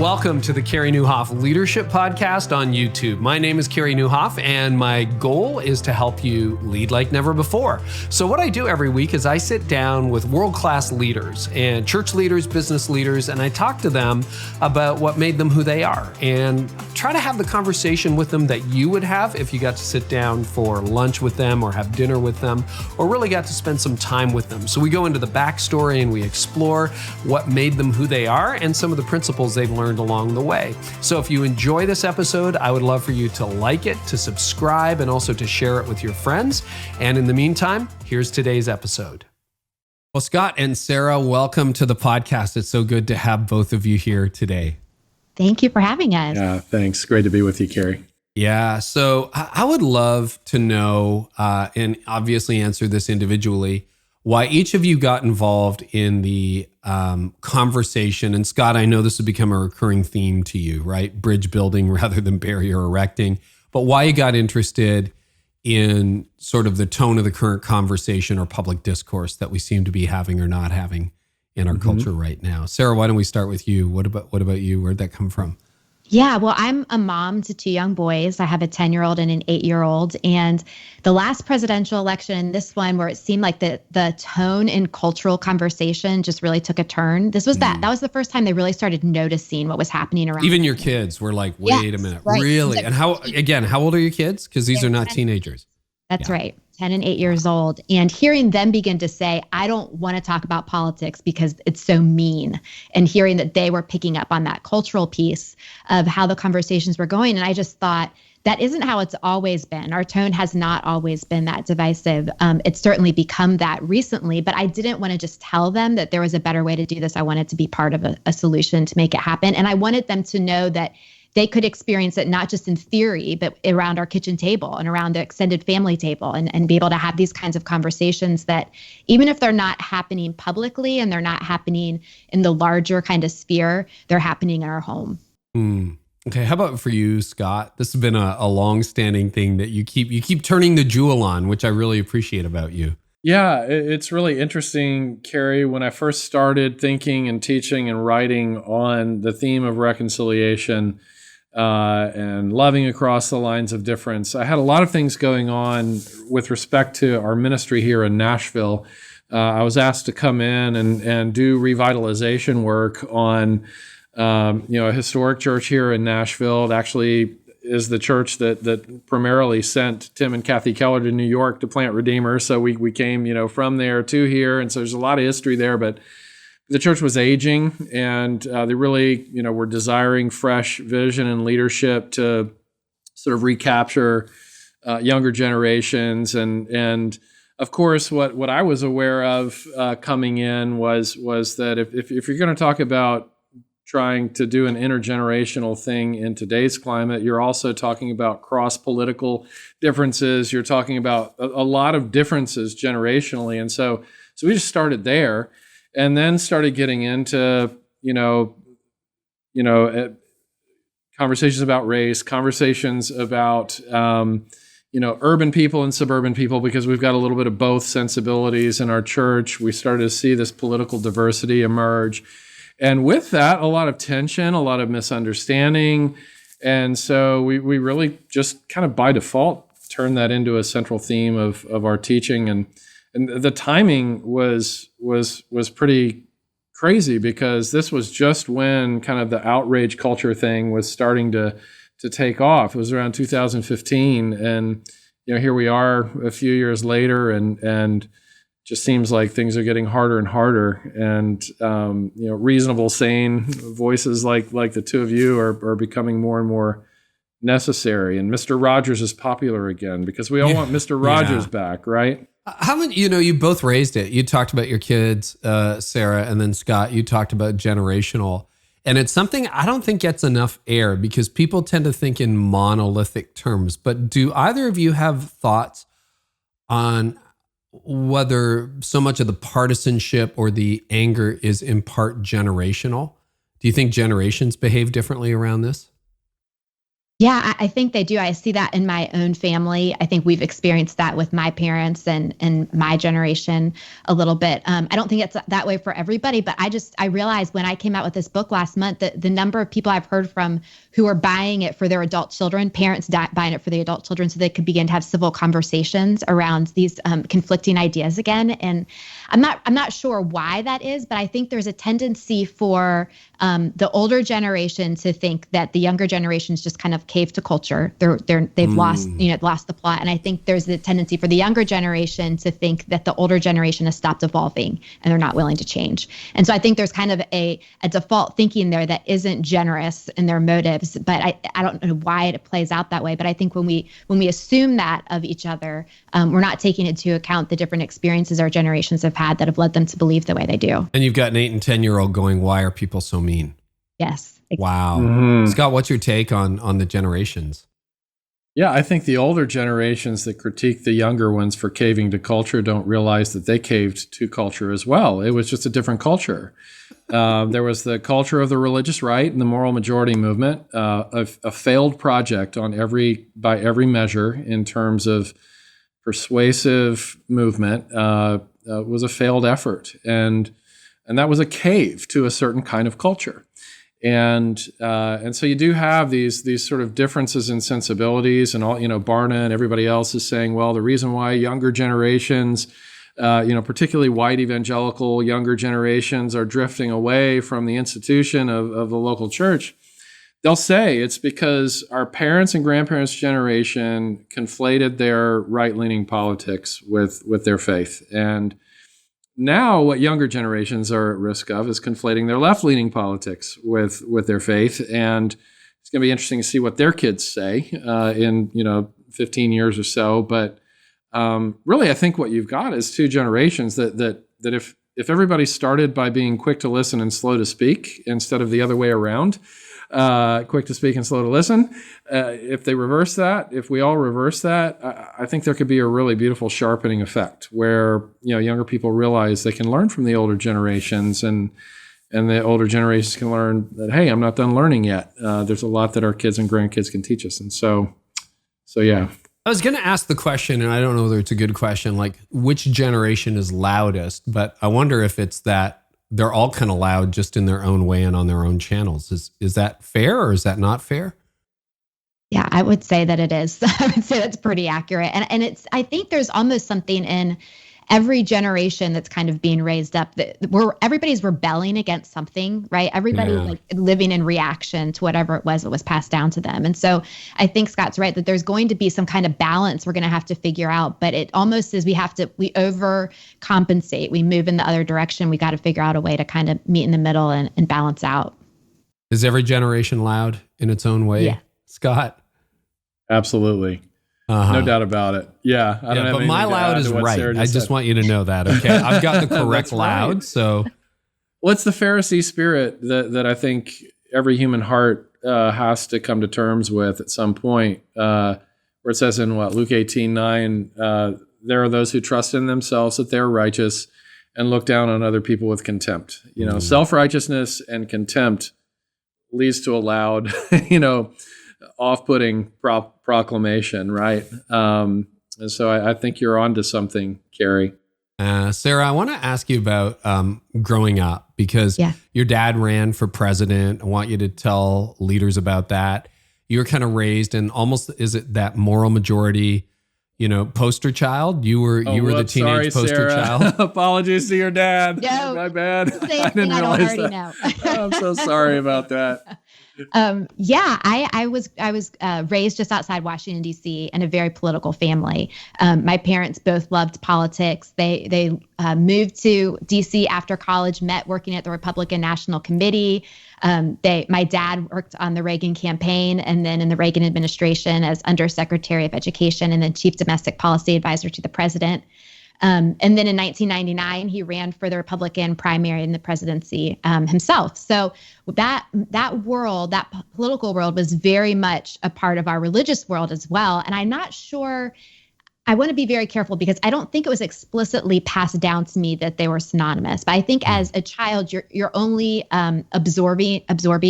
Welcome to the Carey Nieuwhof Leadership Podcast on YouTube. My name is Carey Nieuwhof, and my goal is to help you lead like never before. So what I do every week is I sit down with world-class leaders and church leaders, business leaders, and I talk to them about what made them who they are and try to have the conversation with them that you would have if you got to sit down for lunch with them or have dinner with them or really got to spend some time with them. So we go into the backstory and we explore what made them who they are and some of the principles they've learned along the way. So if you enjoy this episode, I would love for you to like it, to subscribe, and also to share it with your friends. And in the meantime, here's today's episode. Well, Scott and Sarah, welcome to the podcast. It's so good to have both of you here today. Thank you for having us. Yeah, thanks. Great to be with you, Carey. Yeah, so I would love to know, and obviously answer this individually, why each of you got involved in the conversation. And Scott, I know this has become a recurring theme to you, right? Bridge building rather than barrier erecting. But why you got interested in sort of the tone of the current conversation or public discourse that we seem to be having or not having in our culture right now. Sarah, why don't we start with you? What about you? Where'd that come from? Yeah, well, I'm a mom to two young boys. I have a 10-year-old and an 8-year-old. And the last presidential election and this one where it seemed like the tone in cultural conversation just really took a turn. That was the first time they really started noticing what was happening around. Even your kids were like, wait a minute, right. Really? And how old are your kids? Because these are not teenagers. That's right. 10 and 8 years old. And hearing them begin to say, I don't want to talk about politics because it's so mean. And hearing that they were picking up on that cultural piece of how the conversations were going. And I just thought, that isn't how it's always been. Our tone has not always been that divisive. It's certainly become that recently, but I didn't want to just tell them that there was a better way to do this. I wanted to be part of a solution to make it happen. And I wanted them to know that they could experience it not just in theory, but around our kitchen table and around the extended family table and be able to have these kinds of conversations that even if they're not happening publicly and they're not happening in the larger kind of sphere, they're happening in our home. Okay, how about for you, Scott? This has been a long-standing thing that you keep turning the jewel on, which I really appreciate about you. Yeah, it's really interesting, Carey. When I first started thinking and teaching and writing on the theme of reconciliation and loving across the lines of difference, I had a lot of things going on with respect to our ministry here in Nashville. I was asked to come in and do revitalization work on a historic church here in Nashville. It actually is the church that primarily sent Tim and Kathy Keller to New York to plant Redeemer. So we came, from there to here. And so there's a lot of history there, but the church was aging and they really, were desiring fresh vision and leadership to sort of recapture younger generations. And of course, what I was aware of coming in was that if you're going to talk about trying to do an intergenerational thing in today's climate, you're also talking about cross-political differences. You're talking about a lot of differences generationally. And so we just started there and then started getting into, conversations about race, conversations about, urban people and suburban people, because we've got a little bit of both sensibilities in our church. We started to see this political diversity emerge. And with that, a lot of tension, a lot of misunderstanding. And so we really just kind of by default turned that into a central theme of our teaching. And the timing was pretty crazy because this was just when kind of the outrage culture thing was starting to take off. It was around 2015. And, here we are a few years later and just seems like things are getting harder and harder, and reasonable, sane voices like the two of you are becoming more and more necessary. And Mr. Rogers is popular again because we all want Mr. Rogers back, right? How many? You both raised it. You talked about your kids, Sarah, and then Scott. You talked about generational, and it's something I don't think gets enough air because people tend to think in monolithic terms. But do either of you have thoughts on whether so much of the partisanship or the anger is in part generational? Do you think generations behave differently around this? Yeah, I think they do. I see that in my own family. I think we've experienced that with my parents and my generation a little bit. I don't think it's that way for everybody, but I realized when I came out with this book last month that the number of people I've heard from who are buying it for their adult children, parents buying it for the adult children so they could begin to have civil conversations around these conflicting ideas again. And I'm not sure why that is, but I think there's a tendency for the older generation to think that the younger generations just kind of cave to culture. They've lost the plot. And I think there's the tendency for the younger generation to think that the older generation has stopped evolving and they're not willing to change. And so I think there's kind of a default thinking there that isn't generous in their motives, but I don't know why it plays out that way. But I think when we assume that of each other, we're not taking into account the different experiences our generations have had that have led them to believe the way they do. And you've got an 8 and 10-year-old going, why are people so mean? Yes. Exactly. Wow. Mm-hmm. Scott, what's your take on the generations? Yeah, I think the older generations that critique the younger ones for caving to culture don't realize that they caved to culture as well. It was just a different culture. There was the culture of the religious right and the moral majority movement, a failed project by every measure in terms of persuasive movement, was a failed effort. And that was a cave to a certain kind of culture. And so you do have these sort of differences in sensibilities, and all, Barna and everybody else is saying, well, the reason why younger generations, particularly white evangelical younger generations, are drifting away from the institution of the local church, they'll say it's because our parents' and grandparents' generation conflated their right-leaning politics with their faith. And now what younger generations are at risk of is conflating their left-leaning politics with their faith. And it's going to be interesting to see what their kids say in 15 years or so. But really, I think what you've got is two generations that if everybody started by being quick to listen and slow to speak instead of the other way around, quick to speak and slow to listen. If we all reverse that, I think there could be a really beautiful sharpening effect where, younger people realize they can learn from the older generations, and the older generations can learn that, hey, I'm not done learning yet. There's a lot that our kids and grandkids can teach us. And so yeah. I was going to ask the question, and I don't know whether it's a good question, like which generation is loudest, but I wonder if it's that they're all kind of loud just in their own way and on their own channels. Is that fair or is that not fair? Yeah, I would say that it is. I would say that's pretty accurate. And I think there's almost something in every generation that's kind of being raised up that everybody's rebelling against something, right? Everybody's like living in reaction to whatever it was that was passed down to them. And so I think Scott's right that there's going to be some kind of balance we're going to have to figure out, but it almost is we overcompensate. We move in the other direction. We got to figure out a way to kind of meet in the middle and balance out. Is every generation loud in its own way? Yeah. Scott? Absolutely. No doubt about it. Yeah. I don't have but my loud is right. I just want you to know that. Okay. I've got the correct loud. Right. So, well, it's the Pharisee spirit that I think every human heart has to come to terms with at some point, where it says in Luke 18:9, there are those who trust in themselves that they're righteous and look down on other people with contempt. Self-righteousness and contempt leads to a loud, off-putting proclamation, right? And so I think you're onto something, Carey. Sarah, I want to ask you about growing up, because your dad ran for president. I want you to tell leaders about that. You were kind of raised in almost, is it that moral majority, poster child? You were the teenage poster Sarah. Child. Apologies to your dad. No, my bad. I didn't realize that. I'm so sorry about that. I was raised just outside Washington, D.C. in a very political family. My parents both loved politics. They moved to D.C. after college, met working at the Republican National Committee. My dad worked on the Reagan campaign and then in the Reagan administration as Undersecretary of Education and then Chief Domestic Policy Advisor to the President. And then in 1999, he ran for the Republican primary in the presidency himself. So that world, that political world, was very much a part of our religious world as well. And I'm not sure I want to be very careful because I don't think it was explicitly passed down to me that they were synonymous. But I think as a child, you're only absorbing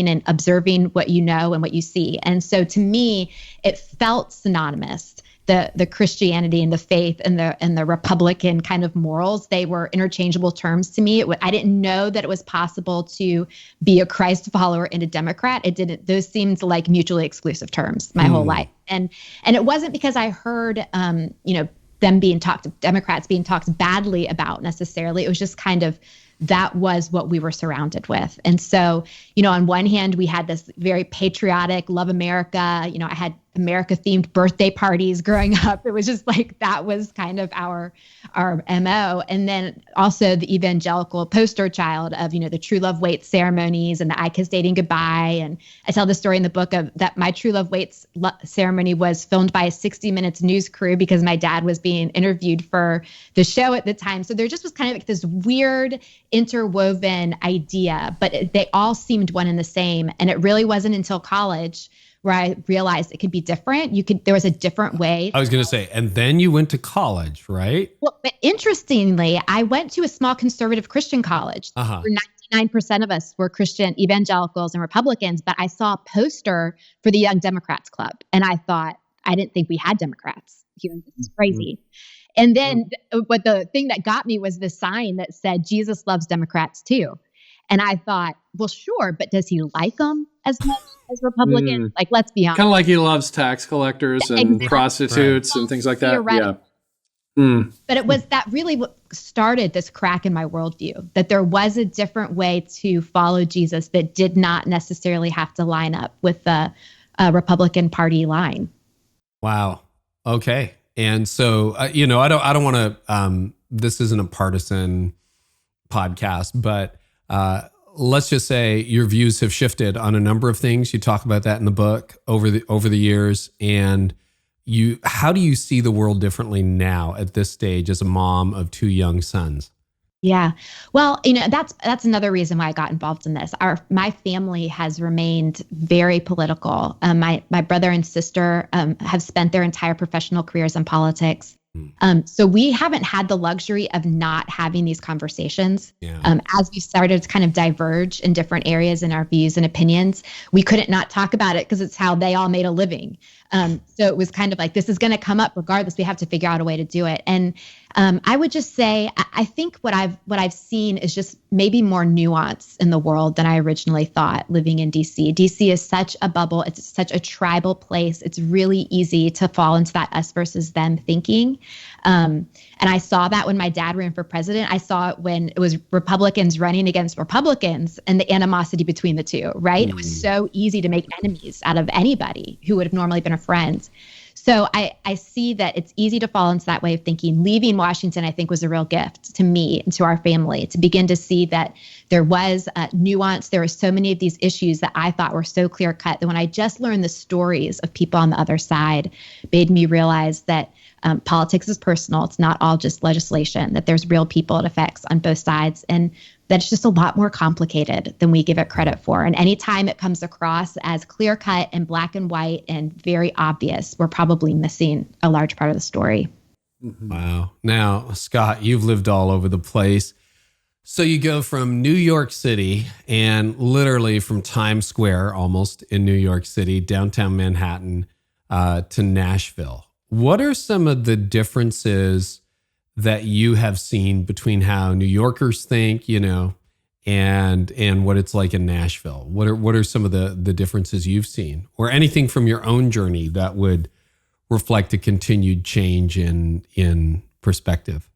and observing what you know and what you see. And so to me, it felt synonymous. The Christianity and the faith and the Republican kind of morals, they were interchangeable terms to me. I didn't know that it was possible to be a Christ follower and a Democrat. It didn't. Those seemed like mutually exclusive terms my whole life. And it wasn't because I heard Democrats being talked badly about necessarily. It was just kind of that was what we were surrounded with. And so, on one hand, we had this very patriotic, love America. I had America-themed birthday parties growing up. It was just like that was kind of our MO. And then also the evangelical poster child of, the true love waits ceremonies and the I Kiss Dating Goodbye. And I tell the story in the book of that my true love waits ceremony was filmed by a 60 Minutes news crew because my dad was being interviewed for the show at the time. So there just was kind of like this weird interwoven idea, but they all seemed one and the same. And it really wasn't until college where I realized it could be different. There was a different way. I was going to say, and then you went to college, right? Well, but interestingly, I went to a small conservative Christian college. Where 99% of us were Christian evangelicals and Republicans, but I saw a poster for the Young Democrats Club. And I thought, I didn't think we had Democrats here. This is crazy. And then but the thing that got me was the sign that said, Jesus loves Democrats too. And I thought, well, sure, but does he like them as much as Republicans? Like, let's be honest. Kind of like he loves tax collectors and prostitutes and things like that. Yeah. But it was that really what started this crack in my worldview, that there was a different way to follow Jesus that did not necessarily have to line up with the Republican Party line. Wow. Okay. And so, I don't want to, this isn't a partisan podcast, but let's just say your views have shifted on a number of things. You talk about that in the book over the years. And how do you see the world differently now at this stage as a mom of two young sons? Yeah. Well, that's another reason why I got involved in this. My family has remained very political. My brother and sister have spent their entire professional careers in politics. So we haven't had the luxury of not having these conversations. As we started to kind of diverge in different areas in our views and opinions, we couldn't not talk about it because it's how they all made a living. So it was kind of like, this is going to come up regardless. We have to figure out a way to do it. And I would just say, I think what I've seen is just maybe more nuance in the world than I originally thought living in DC. DC is such a bubble. It's such a tribal place. It's really easy to fall into that us versus them thinking. And I saw that when my dad ran for president. I saw it when it was Republicans running against Republicans and the animosity between the two, right? It was so easy to make enemies out of anybody who would have normally been a friend. So I see that it's easy to fall into that way of thinking. Leaving Washington, I think, was a real gift to me and to our family to begin to see that there was nuance. There were so many of these issues that I thought were so clear cut that when I just learned the stories of people on the other side, made me realize that politics is personal. It's not all just legislation, that there's real people it affects on both sides. And that's just a lot more complicated than we give it credit for. And anytime it comes across as clear cut and black and white and very obvious, we're probably missing a large part of the story. Wow. Now, Scott, you've lived all over the place. So you go from New York City and literally from Times Square, almost in New York City, downtown Manhattan, to Nashville. What are some of the differences that you have seen between how New Yorkers think, and what it's like in Nashville? What are some of the differences you've seen, or anything from your own journey that would reflect a continued change in perspective?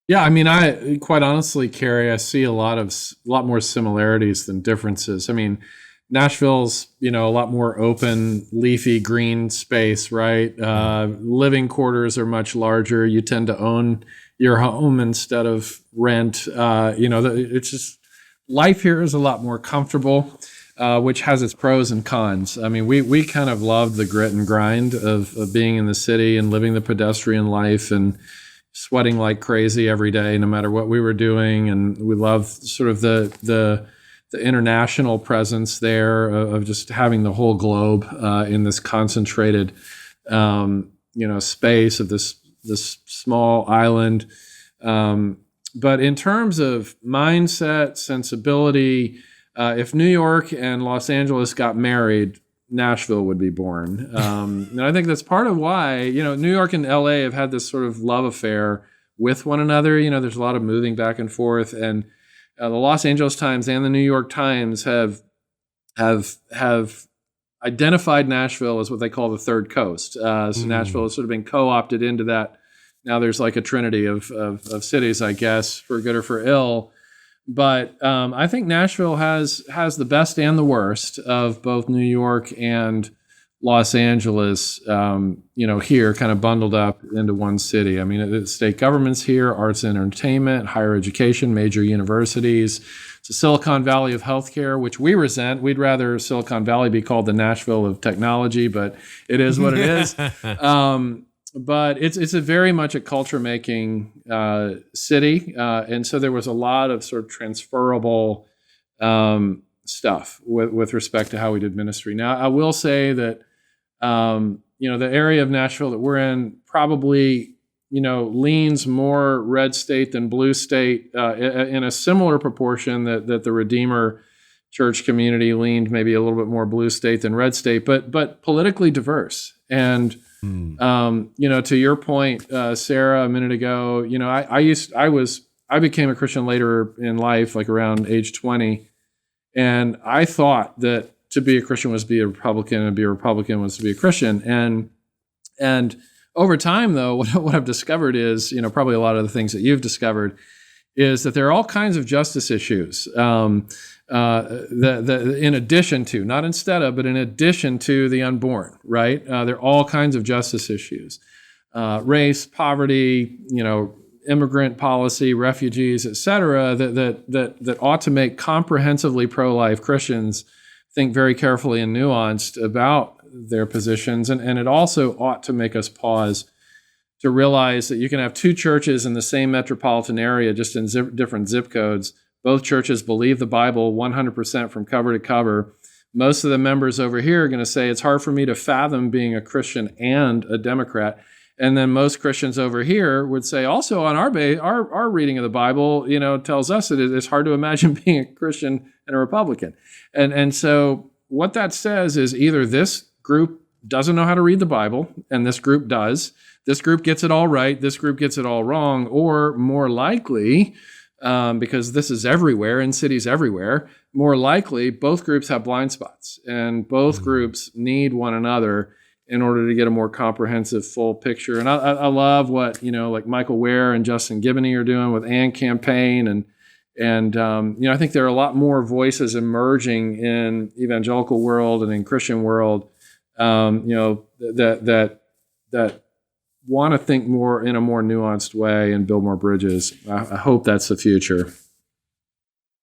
Yeah, I mean, I quite honestly, Carey, I see a lot more similarities than differences. I mean, Nashville's, a lot more open, leafy, green space, right? Living quarters are much larger. You tend to own your home instead of rent. It's just, life here is a lot more comfortable, which has its pros and cons. I mean, we kind of loved the grit and grind of being in the city and living the pedestrian life and sweating like crazy every day, no matter what we were doing. And we loved sort of the international presence there of just having the whole globe in this concentrated space of this small island. But in terms of mindset, sensibility, if New York and Los Angeles got married, Nashville would be born. And I think that's part of why, New York and LA have had this sort of love affair with one another. There's a lot of moving back and forth, and the Los Angeles Times and the New York Times have identified Nashville as what they call the third coast. So Nashville has sort of been co-opted into that. Now there's like a trinity of cities, I guess, for good or for ill. But I think Nashville has the best and the worst of both New York and Los Angeles, here kind of bundled up into one city. I mean, the state government's here, arts and entertainment, higher education, major universities. It's a Silicon Valley of healthcare, which we resent. We'd rather Silicon Valley be called the Nashville of technology, but it is what it is. But it's a very much a culture-making city, and so there was a lot of sort of transferable stuff with respect to how we did ministry. Now, I will say that the area of Nashville that we're in probably leans more red state than blue state in a similar proportion that the Redeemer Church community leaned maybe a little bit more blue state than red state, but politically diverse. And to your point, Sarah, a minute ago, I became a Christian later in life, like around age 20, and I thought that to be a Christian was to be a Republican, and be a Republican was to be a Christian. And over time, though, what I've discovered is, probably a lot of the things that you've discovered, is that there are all kinds of justice issues. In addition to, not instead of, but in addition to the unborn, right? There are all kinds of justice issues, race, poverty, immigrant policy, refugees, et cetera, that ought to make comprehensively pro-life Christians think very carefully and nuanced about their positions. And it also ought to make us pause to realize that you can have two churches in the same metropolitan area, just in different zip codes. Both churches believe the Bible 100% from cover to cover. Most of the members over here are going to say, it's hard for me to fathom being a Christian and a Democrat. And then most Christians over here would say, also on our reading of the Bible, tells us that it's hard to imagine being a Christian and a Republican. And so what that says is either this group doesn't know how to read the Bible, and this group does. This group gets it all right, this group gets it all wrong, or more likely, because this is everywhere in cities everywhere, more likely both groups have blind spots, and both groups need one another in order to get a more comprehensive, full picture. And I love what like Michael Ware and Justin Giboney are doing with AND Campaign, and I think there are a lot more voices emerging in evangelical world and in Christian world, that want to think more in a more nuanced way and build more bridges. I hope that's the future.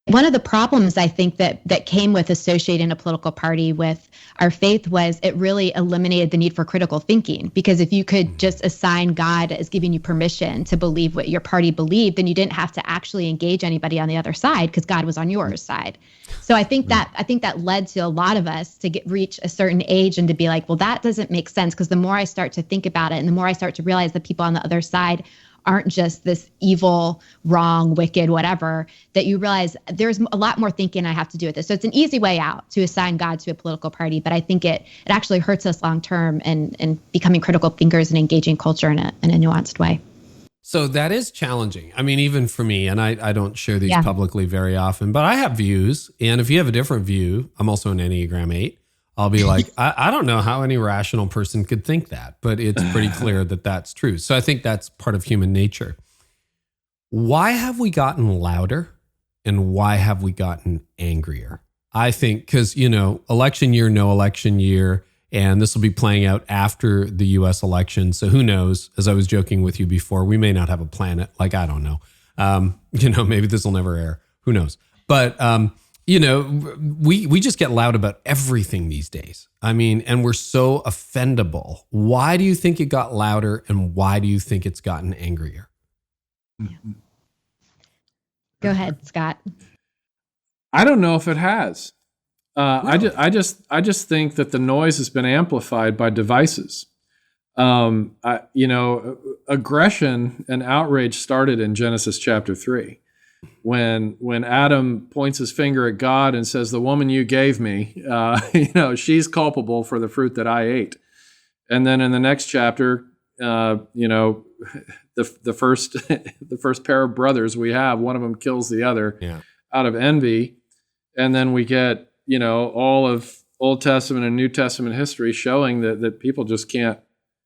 One of the problems I think that came with associating a political party with our faith was it really eliminated the need for critical thinking. Because if you could just assign God as giving you permission to believe what your party believed, then you didn't have to actually engage anybody on the other side because God was on your side. So I think that led to a lot of us to reach a certain age and to be like, well, that doesn't make sense, because the more I start to think about it and the more I start to realize that people on the other side aren't just this evil, wrong, wicked, whatever, that you realize there's a lot more thinking I have to do with this. So it's an easy way out to assign God to a political party, but I think it actually hurts us long term and becoming critical thinkers and engaging culture in a nuanced way. So that is challenging. I mean, even for me, and I don't share these publicly very often, but I have views. And if you have a different view, I'm also an Enneagram 8. I'll be like, I don't know how any rational person could think that, but it's pretty clear that that's true. So I think that's part of human nature. Why have we gotten louder and why have we gotten angrier? I think because, election year, no election year, and this will be playing out after the U.S. election. So who knows? As I was joking with you before, we may not have a planet. Like, I don't know. Maybe this will never air. Who knows? But, we just get loud about everything these days. I mean, and we're so offendable. Why do you think it got louder and why do you think it's gotten angrier? Go ahead, Scott. I don't know if it has. I just think that the noise has been amplified by devices. Aggression and outrage started in Genesis chapter 3. When Adam points his finger at God and says, "The woman you gave me, she's culpable for the fruit that I ate." And then in the next chapter, the first pair of brothers we have, one of them kills the other out of envy, and then we get all of Old Testament and New Testament history showing that people just can't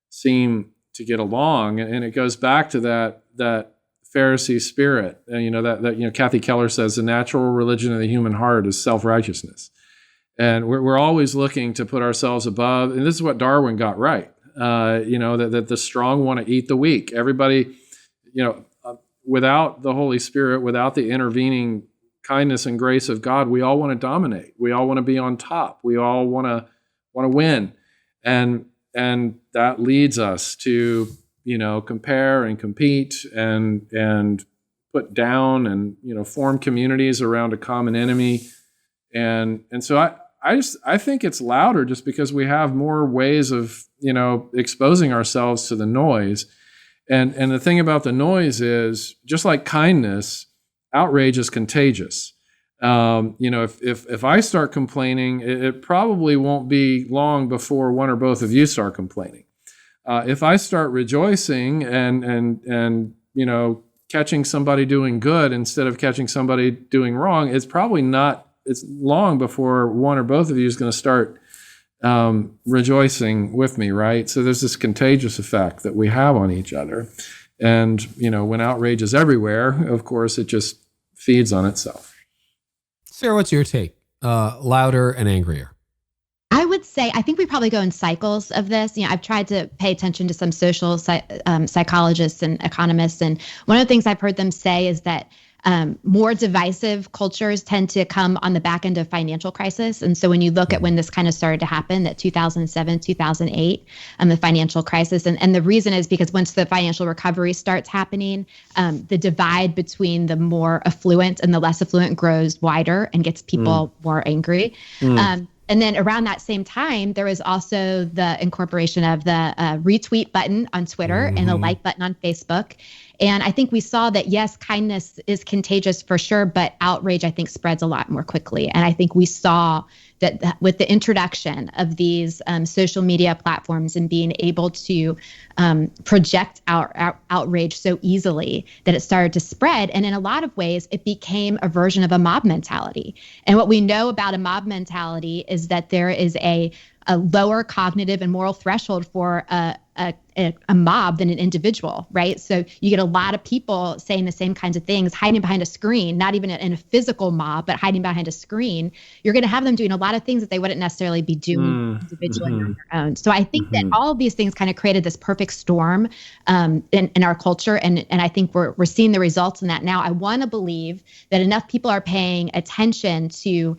seem to get along, and it goes back to that Pharisee spirit. And Kathy Keller says the natural religion of the human heart is self-righteousness, and we're always looking to put ourselves above. And this is what Darwin got right. That the strong want to eat the weak. Everybody, without the Holy Spirit, without the intervening kindness and grace of God, we all want to dominate. We all want to be on top. We all want to win, and that leads us to compare and compete and put down and form communities around a common enemy, and so I think it's louder just because we have more ways of exposing ourselves to the noise, and the thing about the noise is, just like kindness, outrage is contagious. If I start complaining, it probably won't be long before one or both of you start complaining. If I start rejoicing and catching somebody doing good instead of catching somebody doing wrong, it's long before one or both of you is going to start rejoicing with me, right? So there's this contagious effect that we have on each other. And, when outrage is everywhere, of course, it just feeds on itself. Sarah, what's your take? Louder and angrier? I would say, I think we probably go in cycles of this. I've tried to pay attention to some social psychologists and economists. And one of the things I've heard them say is that more divisive cultures tend to come on the back end of financial crisis. And so when you look at when this kind of started to happen, that 2007, 2008, the financial crisis, and the reason is because once the financial recovery starts happening, the divide between the more affluent and the less affluent grows wider and gets people more angry. And then around that same time, there was also the incorporation of the retweet button on Twitter and the like button on Facebook. And I think we saw that, yes, kindness is contagious for sure, but outrage, I think, spreads a lot more quickly. And I think we saw that with the introduction of these social media platforms and being able to project our outrage so easily, that it started to spread. And in a lot of ways, it became a version of a mob mentality. And what we know about a mob mentality is that there is a lower cognitive and moral threshold for a mob than an individual, right? So you get a lot of people saying the same kinds of things, hiding behind a screen, not even in a physical mob, but hiding behind a screen. You're going to have them doing a lot of things that they wouldn't necessarily be doing individually on their own. So I think that all of these things kind of created this perfect storm in our culture. And I think we're seeing the results in that now. I want to believe that enough people are paying attention to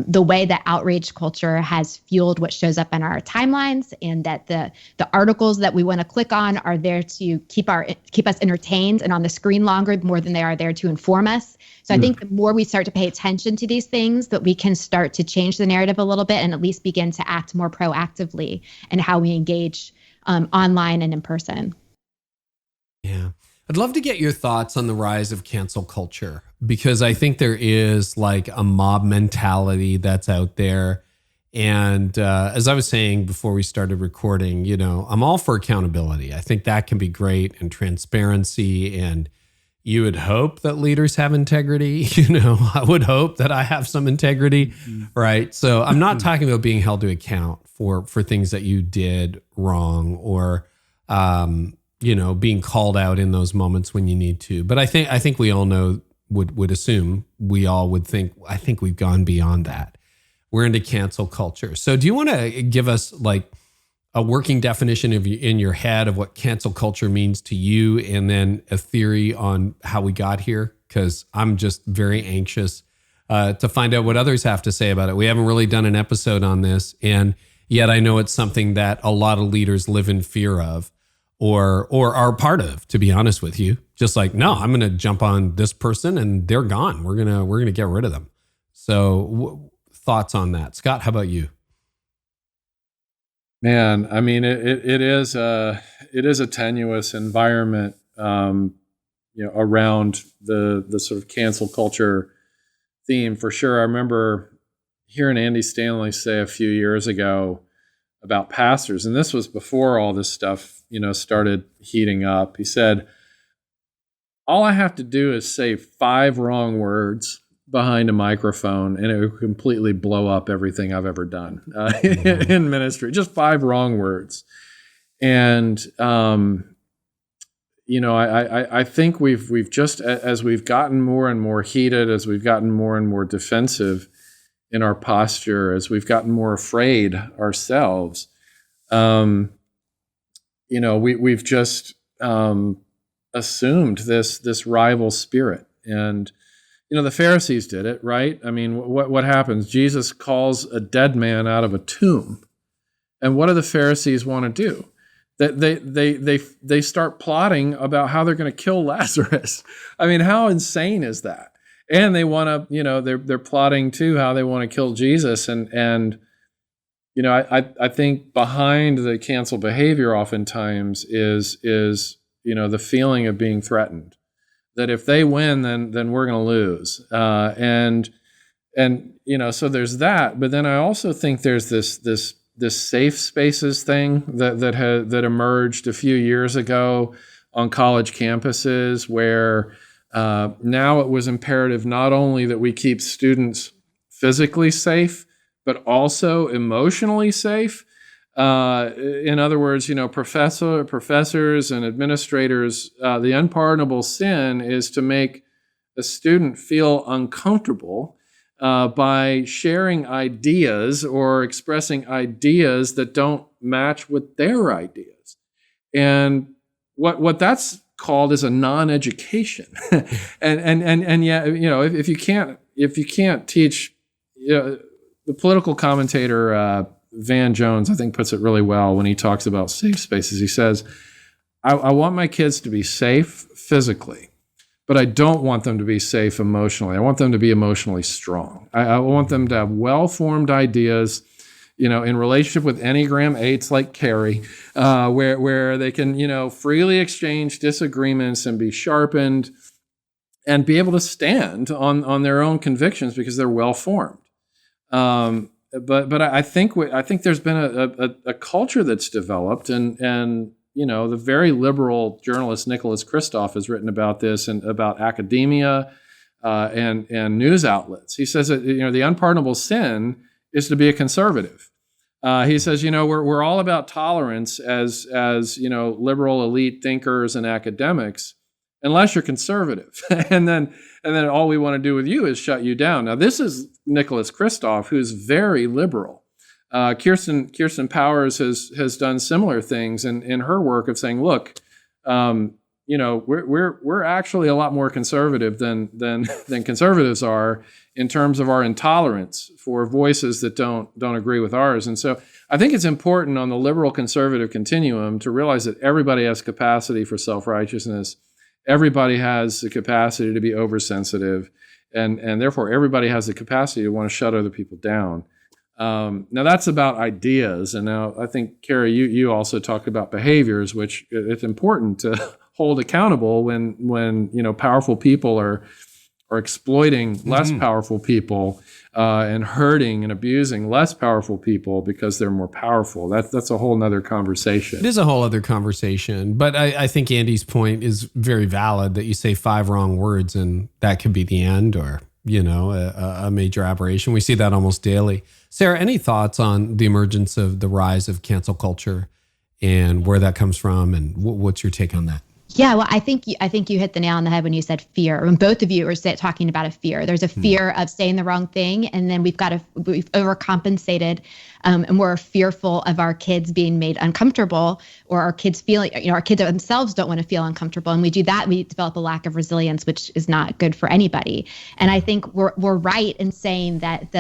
the way that outrage culture has fueled what shows up in our timelines, and that the articles that we want to click on are there to keep us entertained and on the screen longer, more than they are there to inform us. So I think the more we start to pay attention to these things, that we can start to change the narrative a little bit and at least begin to act more proactively in how we engage online and in person. Yeah. I'd love to get your thoughts on the rise of cancel culture, because I think there is like a mob mentality that's out there. And as I was saying before we started recording, I'm all for accountability. I think that can be great, and transparency. And you would hope that leaders have integrity. I would hope that I have some integrity, right? So I'm not talking about being held to account for things that you did wrong, or being called out in those moments when you need to. But I think we all know, would assume, we all would think, I think we've gone beyond that. We're into cancel culture. So do you want to give us like a working definition in your head of what cancel culture means to you, and then a theory on how we got here? Because I'm just very anxious to find out what others have to say about it. We haven't really done an episode on this, and yet I know it's something that a lot of leaders live in fear of, or are part of, to be honest with you. Just like, no, I'm going to jump on this person and they're gone. We're going to get rid of them. So thoughts on that? Scott, how about you? Man, I mean, it is a tenuous environment, around the sort of cancel culture theme for sure. I remember hearing Andy Stanley say a few years ago about pastors, and this was before all this stuff, started heating up. He said, all I have to do is say 5 wrong words behind a microphone, and it would completely blow up everything I've ever done in ministry. Just 5 wrong words. And, I think we've just, as we've gotten more and more heated, as we've gotten more and more defensive in our posture, as we've gotten more afraid ourselves, we've just assumed this rival spirit. And the Pharisees did it, right? I mean, what happens? Jesus calls a dead man out of a tomb, and what do the Pharisees want to do? That they start plotting about how they're going to kill Lazarus. I mean, how insane is that? And they want to, they're plotting too how they want to kill Jesus, and I think behind the cancel behavior oftentimes is the feeling of being threatened. That if they win, then we're going to lose, and so there's that. But then I also think there's this safe spaces thing that emerged a few years ago on college campuses, where now it was imperative not only that we keep students physically safe, but also emotionally safe. In other words, professors and administrators, the unpardonable sin is to make a student feel uncomfortable by sharing ideas or expressing ideas that don't match with their ideas. And what that's called is a non-education. and yet, if you can't teach, the political commentator Van Jones, I think, puts it really well when he talks about safe spaces. He says, I want my kids to be safe physically, but I don't want them to be safe emotionally. I want them to be emotionally strong. I want them to have well-formed ideas, in relationship with Enneagram 8s like Carey, where they can, freely exchange disagreements and be sharpened and be able to stand on their own convictions because they're well-formed. But I think there's been a culture that's developed, and the very liberal journalist Nicholas Kristof has written about this and about academia and news outlets. He says that the unpardonable sin is to be a conservative. He says we're all about tolerance as liberal elite thinkers and academics, unless you're conservative, and then all we want to do with you is shut you down. Now, this is Nicholas Kristof, who's very liberal. Kirsten Powers has done similar things in her work of saying, look, we're actually a lot more conservative than conservatives are in terms of our intolerance for voices that don't agree with ours. And so I think it's important on the liberal conservative continuum to realize that everybody has capacity for self-righteousness. Everybody has the capacity to be oversensitive, and therefore everybody has the capacity to want to shut other people down. Now that's about ideas, and now I think, Carey, you also talked about behaviors, which it's important to hold accountable when powerful people are exploiting less powerful people and hurting and abusing less powerful people because they're more powerful. That's a whole nother conversation. It is a whole other conversation, but I think Andy's point is very valid that you say 5 wrong words and that could be the end, or a major aberration. We see that almost daily. Sarah, any thoughts on the emergence of the rise of cancel culture and where that comes from, and what's your take on that? Yeah, well, I think you hit the nail on the head when you said fear. When both of you are talking about a fear, there's a fear of saying the wrong thing, and then we've overcompensated, and we're fearful of our kids being made uncomfortable, or our kids feeling, our kids themselves don't want to feel uncomfortable, and we do that, we develop a lack of resilience, which is not good for anybody. And I think we're right in saying that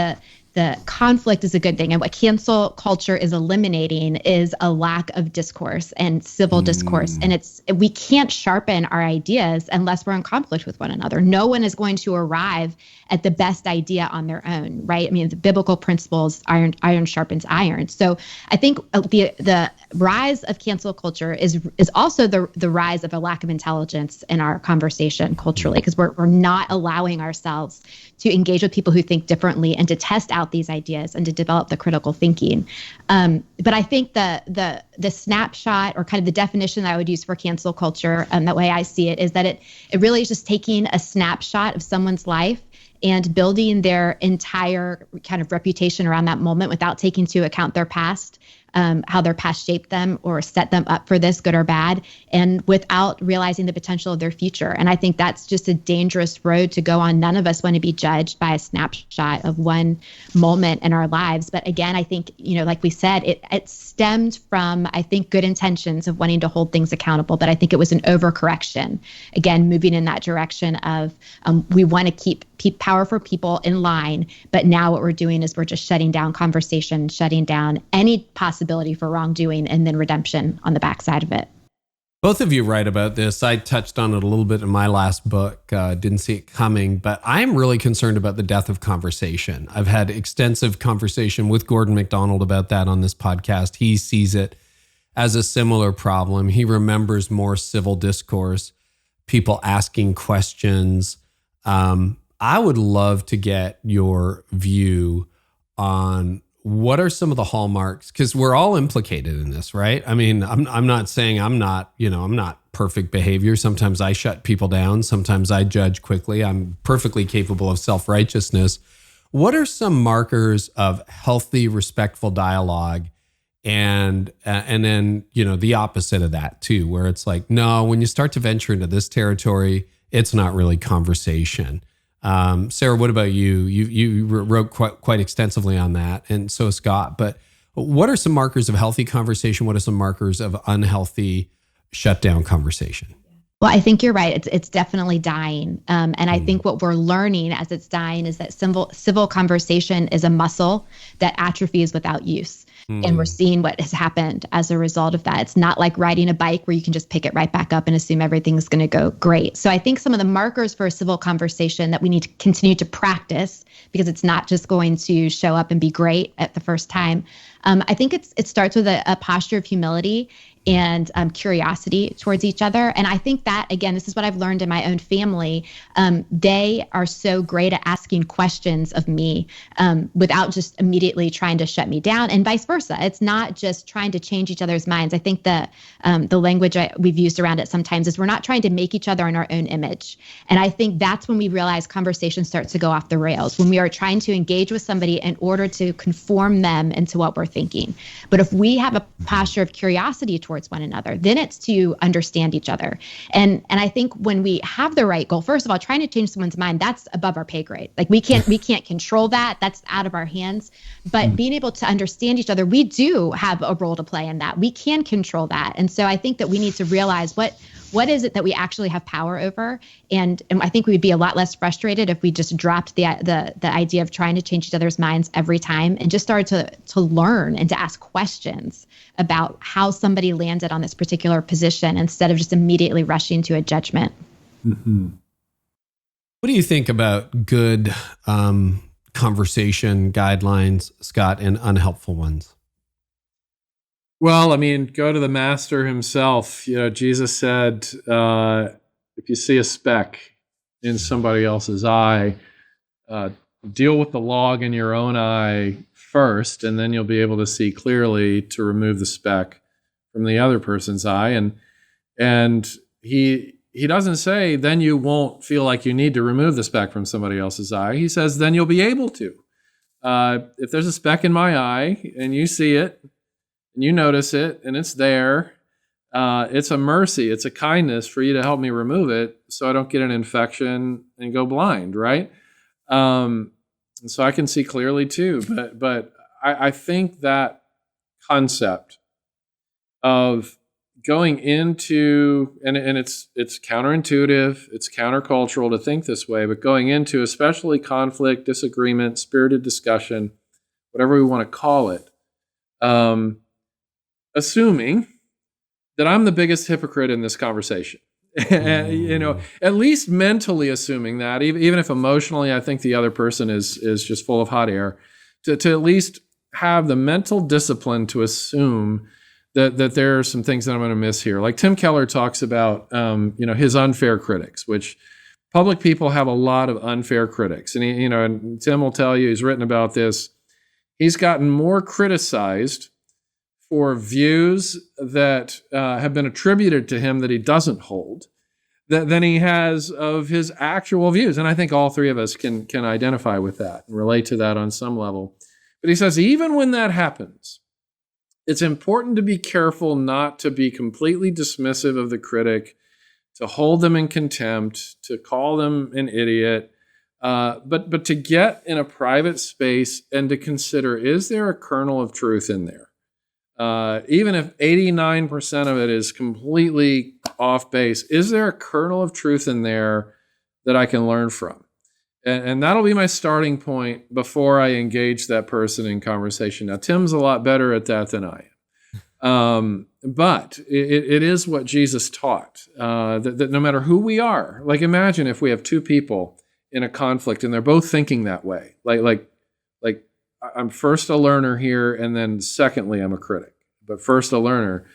the conflict is a good thing. And what cancel culture is eliminating is a lack of discourse and civil discourse. And we can't sharpen our ideas unless we're in conflict with one another. No one is going to arrive at the best idea on their own, right? I mean, the biblical principles, iron sharpens iron. So I think the rise of cancel culture is also the rise of a lack of intelligence in our conversation culturally, because we're not allowing ourselves to engage with people who think differently and to test out these ideas and to develop the critical thinking. But I think the snapshot, or kind of the definition that I would use for cancel culture, that way I see it, is that it really is just taking a snapshot of someone's life and building their entire kind of reputation around that moment without taking into account their past, how their past shaped them or set them up for this, good or bad, and without realizing the potential of their future. And I think that's just a dangerous road to go on. None of us want to be judged by a snapshot of one moment in our lives. But again, I think, like we said, it stemmed from, I think, good intentions of wanting to hold things accountable. But I think it was an overcorrection, again, moving in that direction of we want to keep powerful people in line. But now what we're doing is we're just shutting down conversation, shutting down any possibility for wrongdoing, and then redemption on the backside of it. Both of you write about this. I touched on it a little bit in my last book, didn't see it coming, but I'm really concerned about the death of conversation. I've had extensive conversation with Gordon MacDonald about that on this podcast. He sees it as a similar problem. He remembers more civil discourse, people asking questions. I would love to get your view on what are some of the hallmarks, because we're all implicated in this, right? I mean, I'm not saying I'm not perfect behavior. Sometimes I shut people down. Sometimes I judge quickly. I'm perfectly capable of self-righteousness. What are some markers of healthy, respectful dialogue? And then, the opposite of that too, where it's like, no, when you start to venture into this territory, it's not really conversation. Sarah, what about you? You wrote quite extensively on that, and so Scott. But what are some markers of healthy conversation? What are some markers of unhealthy shutdown conversation? Well, I think you're right. It's definitely dying. And I think what we're learning as it's dying is that civil conversation is a muscle that atrophies without use. And we're seeing what has happened as a result of that. It's not like riding a bike where you can just pick it right back up and assume everything's going to go great. So I think some of the markers for a civil conversation that we need to continue to practice, because it's not just going to show up and be great at the first time. I think it starts with a posture of humility and curiosity towards each other. And I think that, again, this is what I've learned in my own family. They are so great at asking questions of me without just immediately trying to shut me down, and vice versa. It's not just trying to change each other's minds. I think the language we've used around it sometimes is we're not trying to make each other in our own image. And I think that's when we realize conversation starts to go off the rails, when we are trying to engage with somebody in order to conform them into what we're thinking. But if we have a posture of curiosity towards one another, then it's to understand each other. And I think when we have the right goal, first of all, trying to change someone's mind, that's above our pay grade. Like we can't control that. That's out of our hands. But being able to understand each other, we do have a role to play in that. We can control that. And so I think that we need to realize what is it that we actually have power over? And I think we'd be a lot less frustrated if we just dropped the idea of trying to change each other's minds every time and just started to learn and to ask questions about how somebody landed on this particular position instead of just immediately rushing to a judgment. Mm-hmm. What do you think about good conversation guidelines, Scott, and unhelpful ones? Well, I mean, go to the master himself. Jesus said, if you see a speck in somebody else's eye, deal with the log in your own eye first, and then you'll be able to see clearly to remove the speck from the other person's eye. And he doesn't say, then you won't feel like you need to remove the speck from somebody else's eye. He says, then you'll be able to. If there's a speck in my eye and you see it, and you notice it, and it's there, it's a mercy, it's a kindness for you to help me remove it so I don't get an infection and go blind, right? And so I can see clearly too. But I think that concept of going into, and it's counterintuitive, it's countercultural to think this way, but going into especially conflict, disagreement, spirited discussion, whatever we want to call it, assuming that I'm the biggest hypocrite in this conversation. And, at least mentally assuming that, even if emotionally I think the other person is just full of hot air, to at least have the mental discipline to assume that there are some things that I'm going to miss here. Like Tim Keller talks about, his unfair critics, which public people have a lot of unfair critics. And, and Tim will tell you, he's written about this. He's gotten more criticized for views that have been attributed to him that he doesn't hold than he has of his actual views. And I think all three of us can identify with that and relate to that on some level. But he says, even when that happens, it's important to be careful not to be completely dismissive of the critic, to hold them in contempt, to call them an idiot, but to get in a private space and to consider, is there a kernel of truth in there? Even if 89% of it is completely off base, is there a kernel of truth in there that I can learn from? And that'll be my starting point before I engage that person in conversation. Now, Tim's a lot better at that than I am. But it is what Jesus taught, that no matter who we are, like imagine if we have two people in a conflict and they're both thinking that way, like I'm first a learner here, and then secondly, I'm a critic, but first a learner.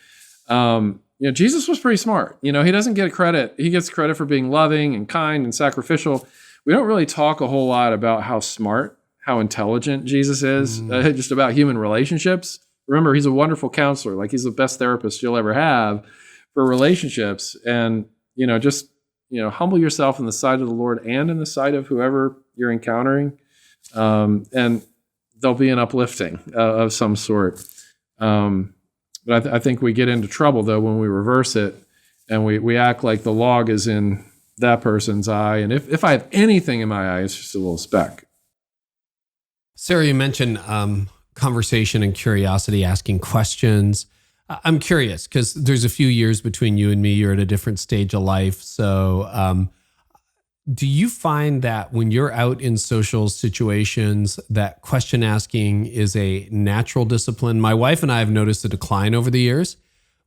Jesus was pretty smart. He doesn't get credit. He gets credit for being loving and kind and sacrificial. We don't really talk a whole lot about how smart, how intelligent Jesus is, just about human relationships. Remember, he's a wonderful counselor. Like he's the best therapist you'll ever have for relationships. And, humble yourself in the sight of the Lord and in the sight of whoever you're encountering. And there'll be an uplifting of some sort. But I think we get into trouble, though, when we reverse it and we act like the log is in that person's eye. And if I have anything in my eye, it's just a little speck. Sarah, you mentioned conversation and curiosity, asking questions. I'm curious because there's a few years between you and me. You're at a different stage of life. So do you find that when you're out in social situations that question asking is a natural discipline? My wife and I have noticed a decline over the years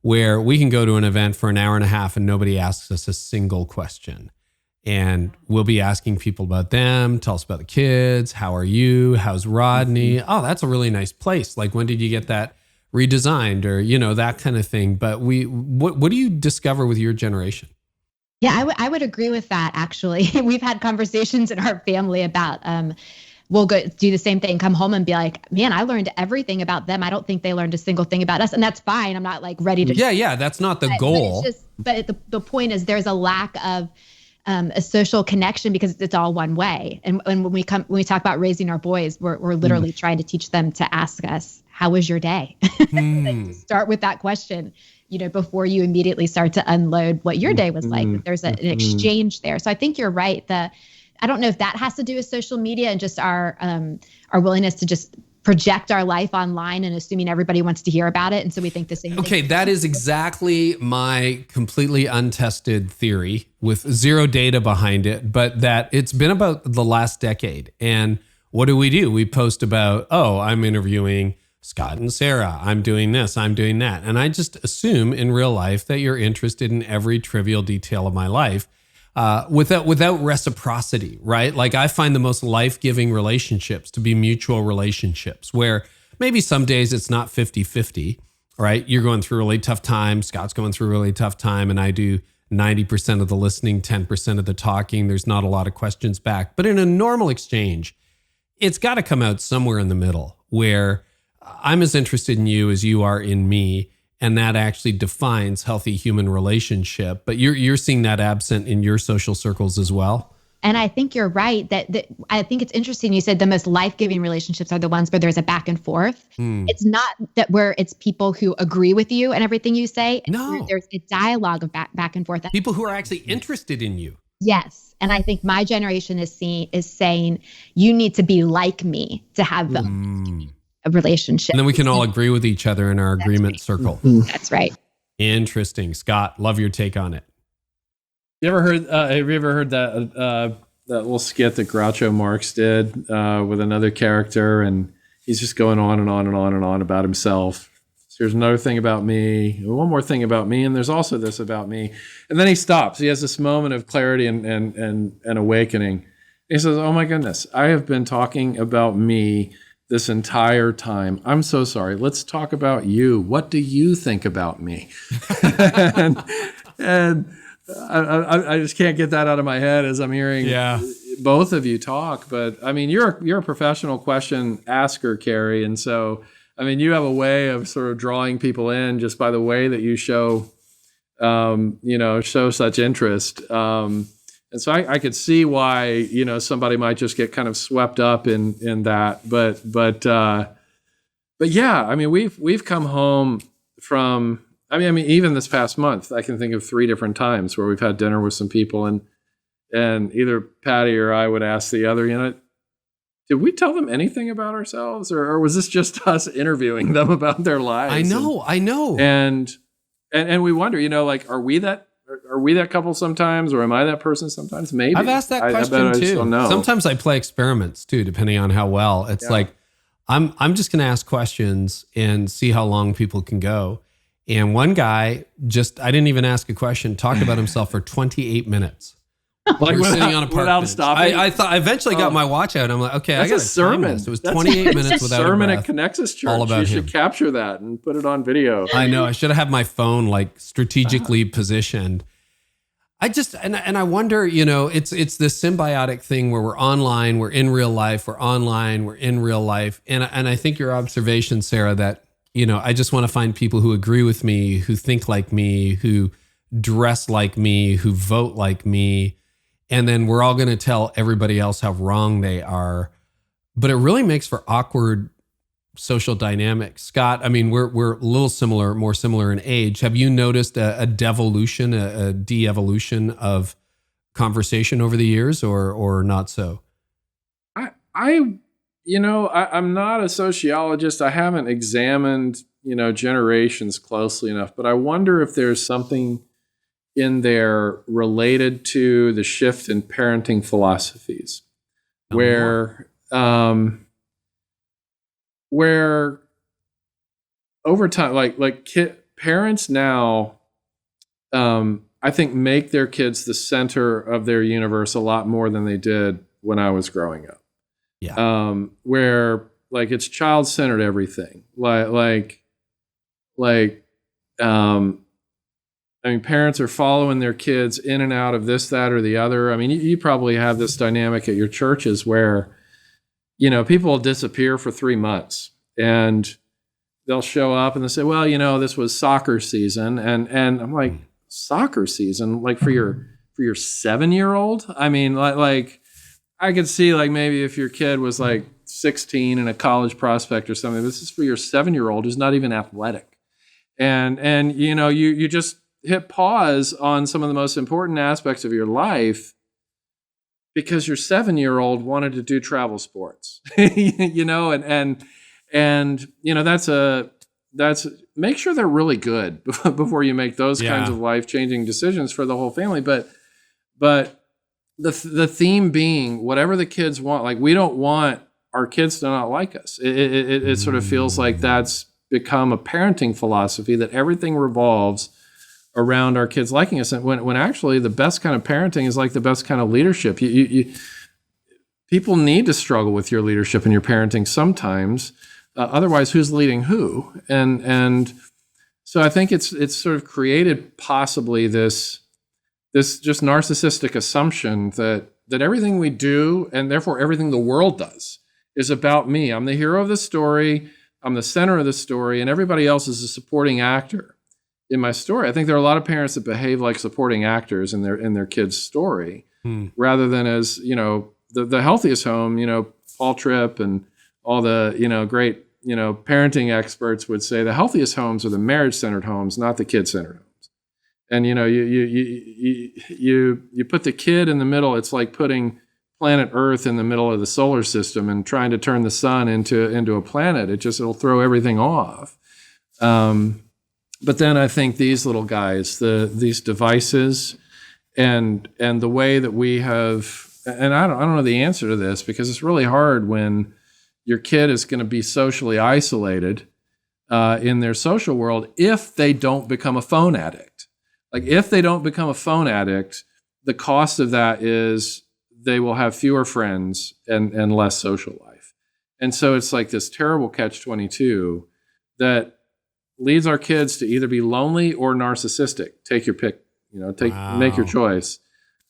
where we can go to an event for an hour and a half and nobody asks us a single question. And we'll be asking people about them, tell us about the kids, how are you, how's Rodney? Oh, that's a really nice place. Like, when did you get that redesigned, or, that kind of thing. But what do you discover with your generation? Yeah, I would agree with that, actually. We've had conversations in our family about, we'll go do the same thing, come home and be like, man, I learned everything about them. I don't think they learned a single thing about us. And that's fine. I'm not like ready to. Yeah. That's not the goal. But the point is there's a lack of a social connection because it's all one way. And when we talk about raising our boys, we're literally trying to teach them to ask us, how was your day? Like, start with that question, before you immediately start to unload what your day was like. There's an exchange there. So I think you're right. I don't know if that has to do with social media and just our willingness to just project our life online and assuming everybody wants to hear about it. And so we think the same thing. Okay, that is exactly my completely untested theory with zero data behind it, but that it's been about the last decade. And what do? We post about, I'm interviewing Scott and Sarah. I'm doing this, I'm doing that. And I just assume in real life that you're interested in every trivial detail of my life. Without reciprocity, right? Like, I find the most life-giving relationships to be mutual relationships where maybe some days it's not 50-50, right? You're going through a really tough time. Scott's going through a really tough time. And I do 90% of the listening, 10% of the talking. There's not a lot of questions back. But in a normal exchange, it's got to come out somewhere in the middle where I'm as interested in you as you are in me. And that actually defines healthy human relationship. But you're seeing that absent in your social circles as well. And I think you're right that I think it's interesting. You said the most life-giving relationships are the ones where there's a back and forth. It's not that where it's people who agree with you and everything you say. No, there's a dialogue of back and forth. People who are actually interested in you. Yes. And I think my generation is saying you need to be like me to have a relationship. And then we can all agree with each other in our agreement circle. That's right. Interesting. Scott, love your take on it. Have you ever heard that little skit that Groucho Marx did with another character? And he's just going on and on and on and on about himself. So here's another thing about me, one more thing about me, and there's also this about me. And then he stops. He has this moment of clarity and awakening. He says, oh my goodness, I have been talking about me this entire time. I'm so sorry. Let's talk about you. What do you think about me? and I just can't get that out of my head as I'm hearing both of you talk. But I mean, you're a professional question asker, Carey, and so I mean, you have a way of sort of drawing people in just by the way that you show such interest. And so I could see why, somebody might just get kind of swept up in that. But yeah, I mean, we've come home from, I mean, even this past month, I can think of 3 different times where we've had dinner with some people and either Patty or I would ask the other, did we tell them anything about ourselves or was this just us interviewing them about their lives? I know. And we wonder, are we that couple sometimes, or am I that person sometimes? Maybe. I've asked that question I too. just don't know. Sometimes I play experiments too, depending on how well. It's like I'm just going to ask questions and see how long people can go. And one guy I didn't even ask a question, talked about himself for 28 minutes. Like we're sitting on a park without bench. stopping. I eventually got my watch out. I'm like, okay, that's I got a sermon. It was 28 minutes without a sermon breath. at Connexus Church. All about you him. should capture that and put it on video. I know. I should have had my phone like strategically positioned. And I wonder, it's this symbiotic thing where we're online, we're in real life, we're online, we're in real life. And I think your observation, Sarah, that, I just want to find people who agree with me, who think like me, who dress like me, who vote like me. And then we're all going to tell everybody else how wrong they are. But it really makes for awkward social dynamics. Scott, I mean, we're a little similar, more similar in age. Have you noticed a devolution, a de-evolution of conversation over the years or not so? I'm not a sociologist. I haven't examined, generations closely enough, but I wonder if there's something in there related to the shift in parenting philosophies where over time, parents now, I think make their kids the center of their universe a lot more than they did when I was growing up. Yeah. Where it's child-centered everything. I mean, parents are following their kids in and out of this, that, or the other. I mean, you probably have this dynamic at your churches where, people will disappear for 3 months and they'll show up and they'll say, well, this was soccer season. And I'm like, soccer season? Like for your 7-year-old? I mean, I could see maybe if your kid was 16 and a college prospect or something, this is for your 7-year-old who's not even athletic. And you just hit pause on some of the most important aspects of your life because your 7-year-old wanted to do travel sports, and that's make sure they're really good before you make those kinds of life-changing decisions for the whole family. But the theme being whatever the kids want, we don't want our kids to not like us. It sort of feels like that's become a parenting philosophy that everything revolves around our kids liking us, and when actually the best kind of parenting is the best kind of leadership. People need to struggle with your leadership and your parenting sometimes. Otherwise, who's leading who? And so I think it's sort of created possibly this just narcissistic assumption that everything we do and therefore everything the world does is about me. I'm the hero of the story. I'm the center of the story, and everybody else is a supporting actor in my story. I think there are a lot of parents that behave like supporting actors in their kids' story, rather than as the healthiest home. Paul Tripp and all the great parenting experts would say the healthiest homes are the marriage-centered homes, not the kid-centered homes. And you put the kid in the middle. It's like putting planet Earth in the middle of the solar system and trying to turn the sun into a planet. It'll throw everything off. But then I think these little guys, these devices, and the way that we have, and I don't know the answer to this because it's really hard when your kid is going to be socially isolated in their social world if they don't become a phone addict. Like if they don't become a phone addict, the cost of that is they will have fewer friends and less social life. And so it's like this terrible catch-22 that leads our kids to either be lonely or narcissistic. Take your pick, make your choice.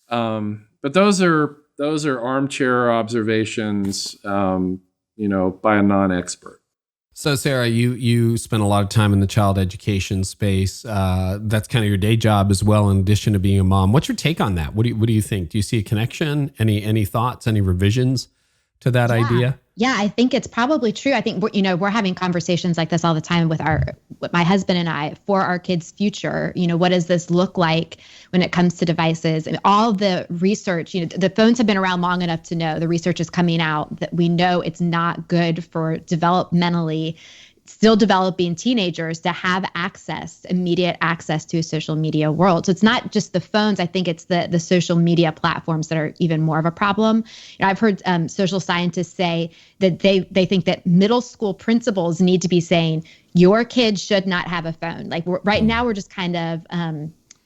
But those are armchair observations, by a non-expert. So Sarah, you spent a lot of time in the child education space. That's kind of your day job as well, in addition to being a mom. What's your take on that? What do you think? Do you see a connection? Any thoughts? Any revisions to that idea? Yeah, I think it's probably true. I think we're having conversations like this all the time with my husband and I for our kids' future. What does this look like when it comes to devices? And all the research, the phones have been around long enough to know the research is coming out that we know it's not good for developmentally still developing teenagers to have immediate access to a social media world. So it's not just the phones. I think it's the social media platforms that are even more of a problem. I've heard social scientists say that they think that middle school principals need to be saying, your kid should not have a phone. Like right now, we're just kind of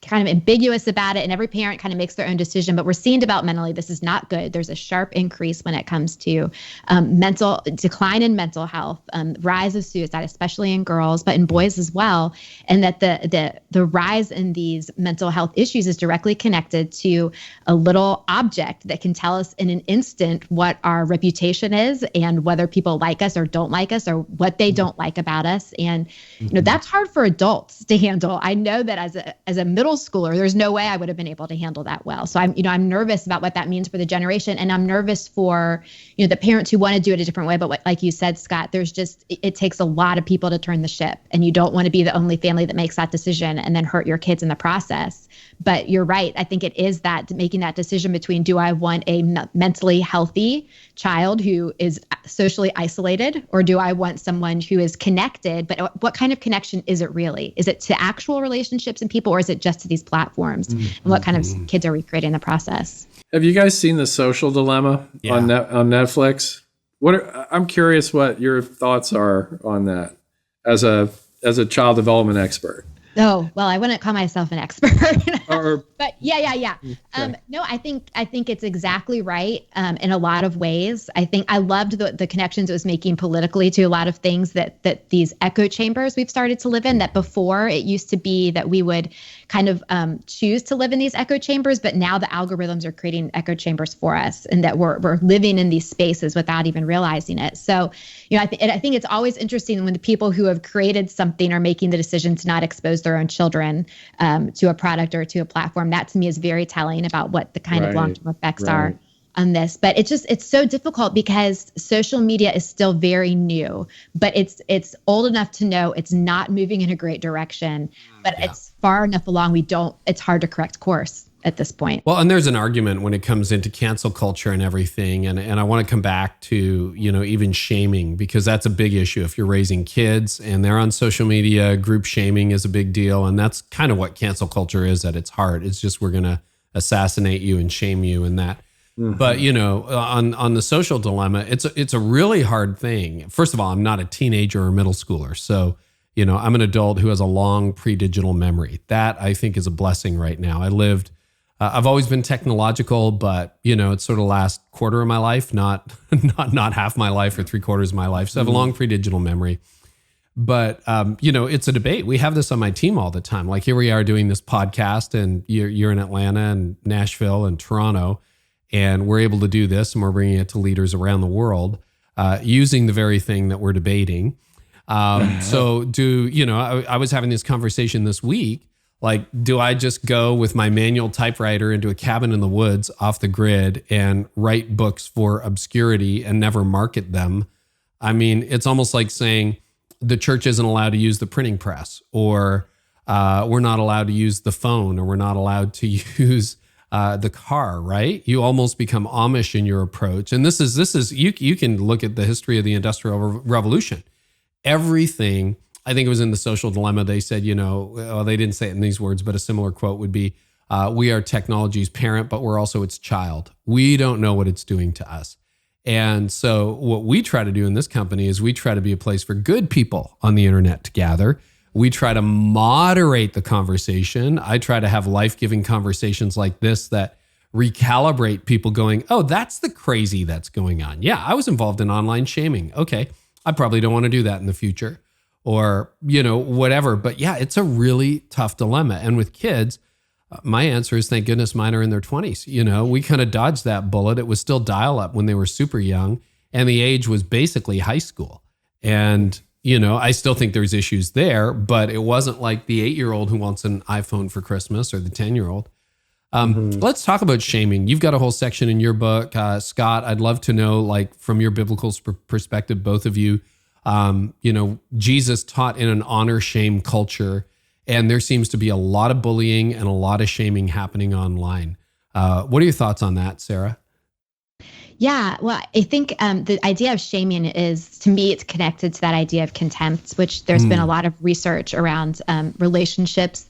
ambiguous about it, and every parent kind of makes their own decision. But we're seeing developmentally this is not good. There's a sharp increase when it comes to mental decline in mental health, rise of suicide, especially in girls, but in boys as well. And that the rise in these mental health issues is directly connected to a little object that can tell us in an instant what our reputation is and whether people like us or don't like us or what they don't like about us. And that's hard for adults to handle. I know that as a middle schooler, there's no way I would have been able to handle that well. So I'm nervous about what that means for the generation. And I'm nervous for, the parents who want to do it a different way. But like you said, Scott, it takes a lot of people to turn the ship, and you don't want to be the only family that makes that decision and then hurt your kids in the process. But you're right. I think it is that making that decision between, do I want a mentally healthy child who is socially isolated, or do I want someone who is connected? But what kind of connection is it really? Is it to actual relationships and people, or is it just to these platforms? And what kind of kids are we creating in the process? Have you guys seen The Social Dilemma on Netflix? I'm curious what your thoughts are on that as a child development expert. Oh, well, I wouldn't call myself an expert, but yeah. Okay. No, I think it's exactly right in a lot of ways. I think I loved the connections it was making politically to a lot of things that these echo chambers we've started to live in, that before it used to be that we would kind of choose to live in these echo chambers, but now the algorithms are creating echo chambers for us, and that we're living in these spaces without even realizing it. So, I think it's always interesting when the people who have created something are making the decision to not expose their own children to a product or to a platform. That to me is very telling about what the kind of long-term effects are on this. But it's so difficult because social media is still very new, but it's old enough to know it's not moving in a great direction, but it's far enough along it's hard to correct course at this point. Well, and there's an argument when it comes into cancel culture and everything. And I want to come back to, even shaming, because that's a big issue. If you're raising kids and they're on social media, group shaming is a big deal. And that's kind of what cancel culture is at its heart. It's just, we're going to assassinate you and shame you and that. But, on the social dilemma, it's a really hard thing. First of all, I'm not a teenager or middle schooler. So, I'm an adult who has a long pre-digital memory. That I think is a blessing right now. I've always been technological, but it's sort of last quarter of my life, not half my life or 3/4 of my life. So I have a long pre-digital memory. But it's a debate. We have this on my team all the time. Like here we are doing this podcast, and you're in Atlanta and Nashville and Toronto, and we're able to do this, and we're bringing it to leaders around the world using the very thing that we're debating. So I was having this conversation this week. Like, do I just go with my manual typewriter into a cabin in the woods off the grid and write books for obscurity and never market them? I mean, it's almost like saying the church isn't allowed to use the printing press, or we're not allowed to use the phone, or we're not allowed to use the car, right? You almost become Amish in your approach. And this is you can look at the history of the Industrial Revolution. Everything, I think it was in The Social Dilemma, they said, they didn't say it in these words, but a similar quote would be, we are technology's parent, but we're also its child. We don't know what it's doing to us. And so what we try to do in this company is we try to be a place for good people on the internet to gather. We try to moderate the conversation. I try to have life-giving conversations like this that recalibrate people going, oh, that's the crazy that's going on. Yeah, I was involved in online shaming. Okay, I probably don't want to do that in the future, or, whatever. But yeah, it's a really tough dilemma. And with kids, my answer is, thank goodness mine are in their 20s. We kind of dodged that bullet. It was still dial-up when they were super young, and the age was basically high school. And, I still think there's issues there, but it wasn't like the 8-year-old who wants an iPhone for Christmas or the 10-year-old. Let's talk about shaming. You've got a whole section in your book, Scott. I'd love to know, like, from your biblical perspective, both of you, Jesus taught in an honor-shame culture, and there seems to be a lot of bullying and a lot of shaming happening online. What are your thoughts on that, Sarah? Yeah, well, I think the idea of shaming is, to me, it's connected to that idea of contempt, which there's been a lot of research around relationships,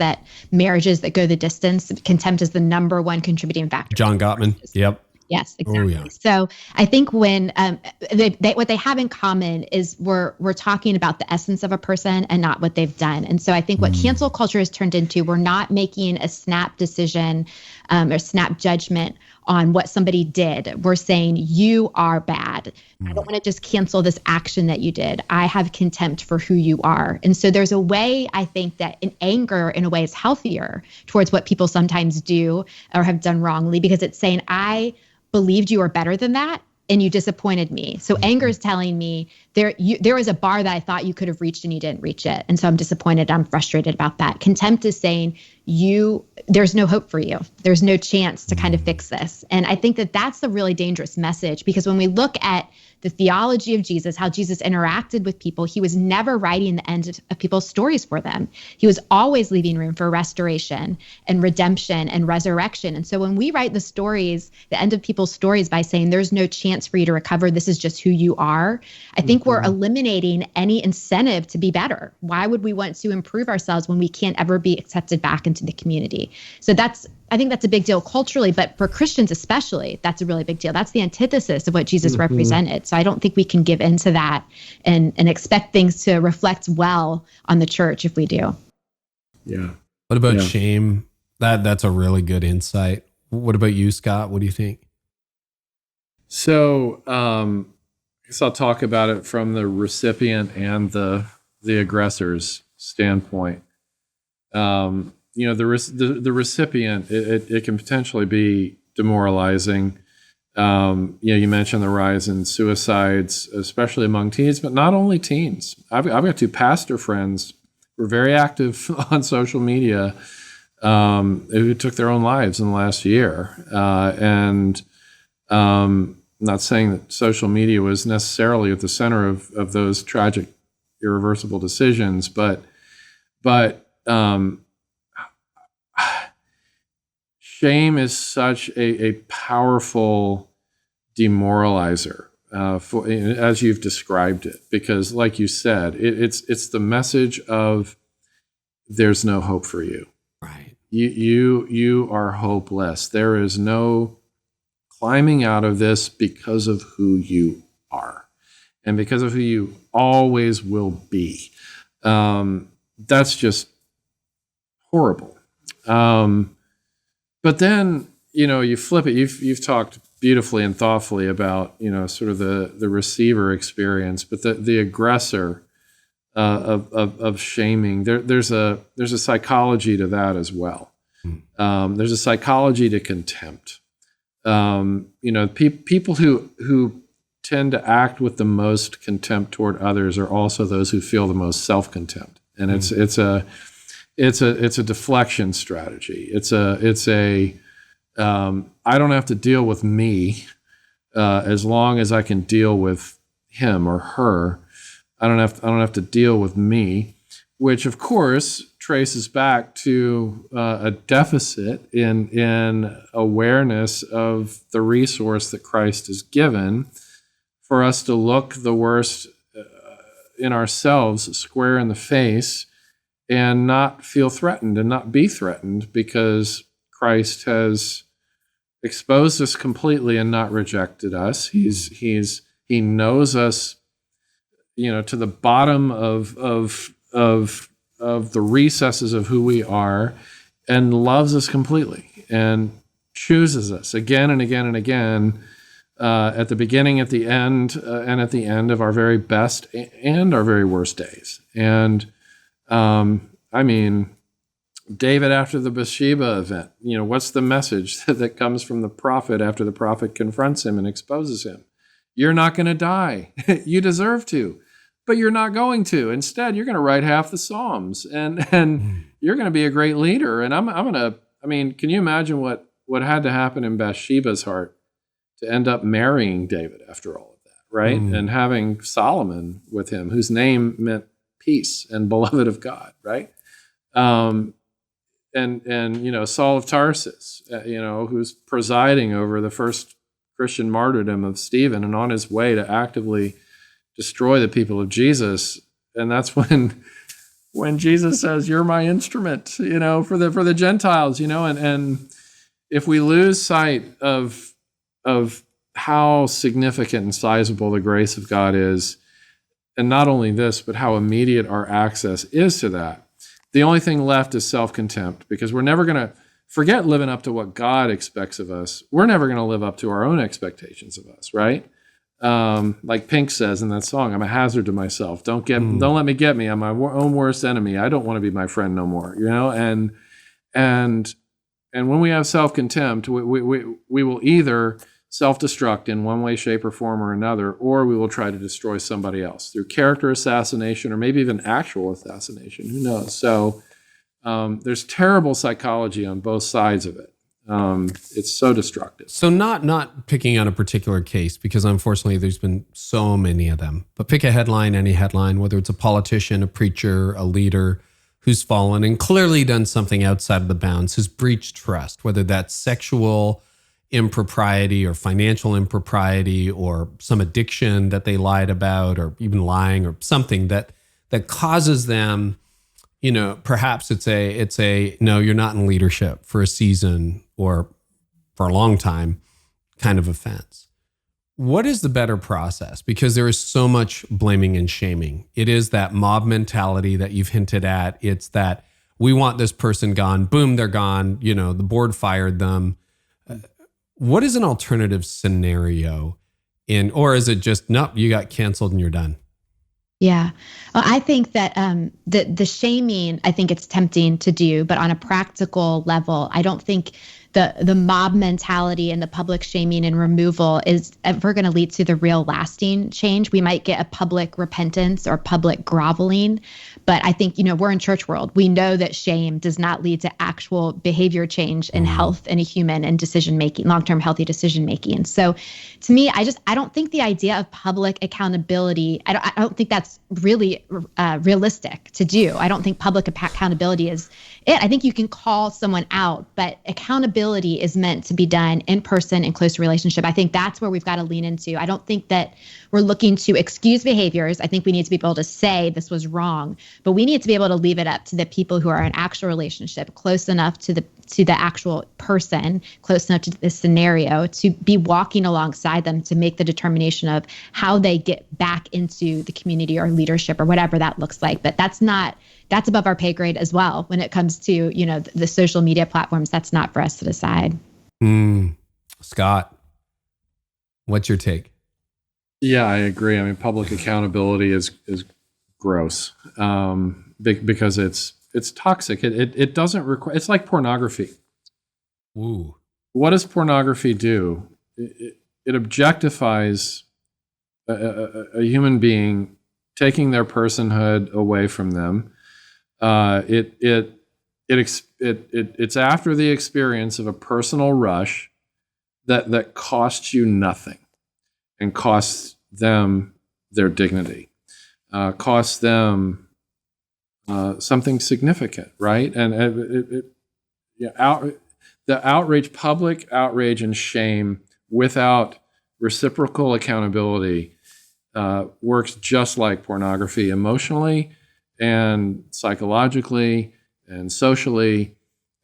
marriages that go the distance. Contempt is the number one contributing factor. John Gottman. Yep. Yes, exactly. Oh, yeah. So I think when what they have in common is we're talking about the essence of a person and not what they've done. And so I think what cancel culture has turned into, we're not making a snap decision or snap judgment on what somebody did. We're saying, you are bad. I don't want to just cancel this action that you did. I have contempt for who you are. And so there's a way, I think, that in anger, in a way, is healthier towards what people sometimes do or have done wrongly, because it's saying, I believed you were better than that, and you disappointed me. So anger is telling me there was a bar that I thought you could have reached and you didn't reach it. And so I'm disappointed. I'm frustrated about that. Contempt is saying, there's no hope for you. There's no chance to kind of fix this. And I think that that's a really dangerous message, because when we look at the theology of Jesus, how Jesus interacted with people, he was never writing the end of people's stories for them. He was always leaving room for restoration and redemption and resurrection. And so when we write the stories, the end of people's stories, by saying there's no chance for you to recover, this is just who you are, I think we're eliminating any incentive to be better. Why would we want to improve ourselves when we can't ever be accepted back into the community? So I think that's a big deal culturally, but for Christians especially, that's a really big deal. That's the antithesis of what Jesus represented. So I don't think we can give into that and expect things to reflect well on the church if we do. Yeah. What about shame? That's a really good insight. What about you, Scott? What do you think? So I guess I'll talk about it from the recipient and the aggressor's standpoint. The recipient, it can potentially be demoralizing. You mentioned the rise in suicides, especially among teens, but not only teens. I've got 2 pastor friends who are very active on social media who took their own lives in the last year. I'm not saying that social media was necessarily at the center of those tragic, irreversible decisions, but shame is such a powerful demoralizer, as you've described it, because, like you said, it's the message of there's no hope for you. Right. You are hopeless. There is no climbing out of this because of who you are, and because of who you always will be. That's just horrible. But then, you flip it. You've talked beautifully and thoughtfully about, sort of the receiver experience, but the aggressor of shaming. There's a psychology to that as well. There's a psychology to contempt. People who tend to act with the most contempt toward others are also those who feel the most self-contempt, and it's a deflection strategy. It's a I don't have to deal with me as long as I can deal with him or her. I don't have to deal with me, which of course traces back to a deficit in awareness of the resource that Christ has given for us to look the worst in ourselves square in the face and not feel threatened and not be threatened, because Christ has exposed us completely and not rejected us. He knows us, to the bottom of the recesses of who we are, and loves us completely and chooses us again and again and again, at the beginning, at the end, and at the end of our very best and our very worst days. And David after the Bathsheba event, what's the message that comes from the prophet after the prophet confronts him and exposes him? You're not going to die. You deserve to, but you're not going to. Instead, you're going to write half the Psalms, and you're going to be a great leader. And can you imagine what had to happen in Bathsheba's heart to end up marrying David after all of that, right? And having Solomon with him, whose name meant peace and beloved of God, right? And Saul of Tarsus, who's presiding over the first Christian martyrdom of Stephen and on his way to actively destroy the people of Jesus. And that's when Jesus says, "You're my instrument," for the Gentiles, and if we lose sight of how significant and sizable the grace of God is, and not only this, but how immediate our access is to that, the only thing left is self-contempt, because we're never going to forget living up to what God expects of us. We're never going to live up to our own expectations of us, right? Like Pink says in that song, "I'm a hazard to myself. Don't let me get me. I'm my own worst enemy. I don't want to be my friend no more." And when we have self-contempt, we will either self-destruct in one way, shape, or form or another, or we will try to destroy somebody else through character assassination or maybe even actual assassination. Who knows? So there's terrible psychology on both sides of it. It's so destructive. So not picking on a particular case, because unfortunately there's been so many of them, but pick a headline, any headline, whether it's a politician, a preacher, a leader who's fallen and clearly done something outside of the bounds, who's breached trust, whether that's sexual impropriety or financial impropriety or some addiction that they lied about, or even lying, or something that causes them, perhaps it's a no, you're not in leadership for a season or for a long time kind of offense. What is the better process? Because there is so much blaming and shaming. It is that mob mentality that you've hinted at. It's that we want this person gone. Boom, they're gone. The board fired them. What is an alternative scenario or is it just, nope, you got canceled and you're done? Yeah. Well, I think that the shaming, I think it's tempting to do, but on a practical level, I don't think the mob mentality and the public shaming and removal is ever going to lead to the real lasting change. We might get a public repentance or public groveling, but I think, we're in church world. We know that shame does not lead to actual behavior change and health in a human and decision-making, long-term healthy decision-making. So to me, I don't think the idea of public accountability, I don't think that's really realistic to do. I don't think public accountability is it. I think you can call someone out, but accountability is meant to be done in person in close relationship. I think that's where we've got to lean into. I don't think that we're looking to excuse behaviors. I think we need to be able to say this was wrong, but we need to be able to leave it up to the people who are in actual relationship, close enough to the actual person, close enough to the scenario, to be walking alongside them to make the determination of how they get back into the community or leadership or whatever that looks like. But that's above our pay grade as well when it comes to, the social media platforms. That's not for us to decide. Scott, what's your take? Yeah, I agree. Public accountability is gross because it's toxic. It doesn't require. It's like pornography. Ooh. What does pornography do? It objectifies a human being, taking their personhood away from them. It's after the experience of a personal rush that costs you nothing and costs them their dignity, costs them something significant, right? And the outrage, public outrage and shame without reciprocal accountability works just like pornography, emotionally and psychologically and socially.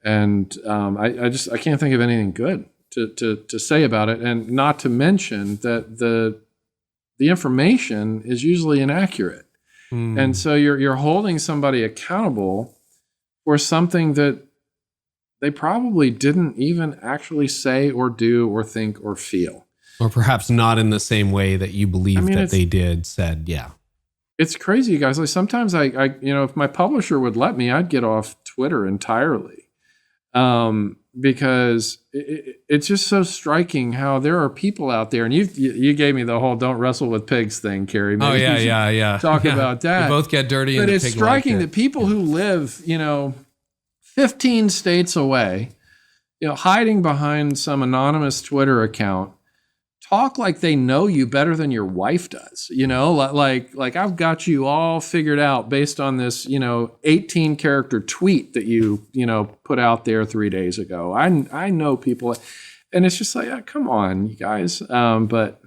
And I can't think of anything good to say about it, and not to mention that the information is usually inaccurate. And so you're holding somebody accountable for something that they probably didn't even actually say or do or think or feel. Or perhaps not in the same way that you believe that they did, said, yeah. It's crazy, you guys. Like sometimes I if my publisher would let me, I'd get off Twitter entirely. Because it's just so striking how there are people out there, and you gave me the whole "don't wrestle with pigs" thing, Carey. Maybe yeah. Talk about that. We both get dirty, but it's striking that people who live, 15 states away, hiding behind some anonymous Twitter account, talk like they know you better than your wife does. Like I've got you all figured out based on this, 18 character tweet that you put out there 3 days ago. I know people, and it's just like, come on, you guys. But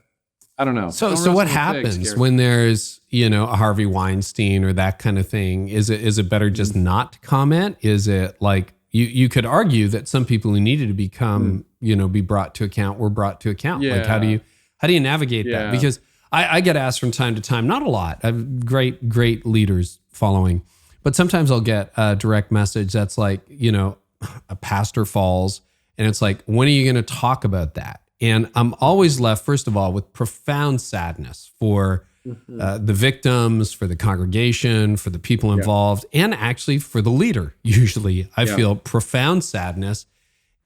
I don't know. So what happens when there's, a Harvey Weinstein or that kind of thing? Is it better just not to comment? Is it like, you could argue that some people who needed to become, be brought to account were brought to account. Yeah. Like, how do you navigate that? Because I get asked from time to time, not a lot. I have great leaders following, but sometimes I'll get a direct message that's like, a pastor falls, and it's like, when are you going to talk about that? And I'm always left, first of all, with profound sadness for the victims, for the congregation, for the people involved, and actually for the leader. Usually I feel profound sadness,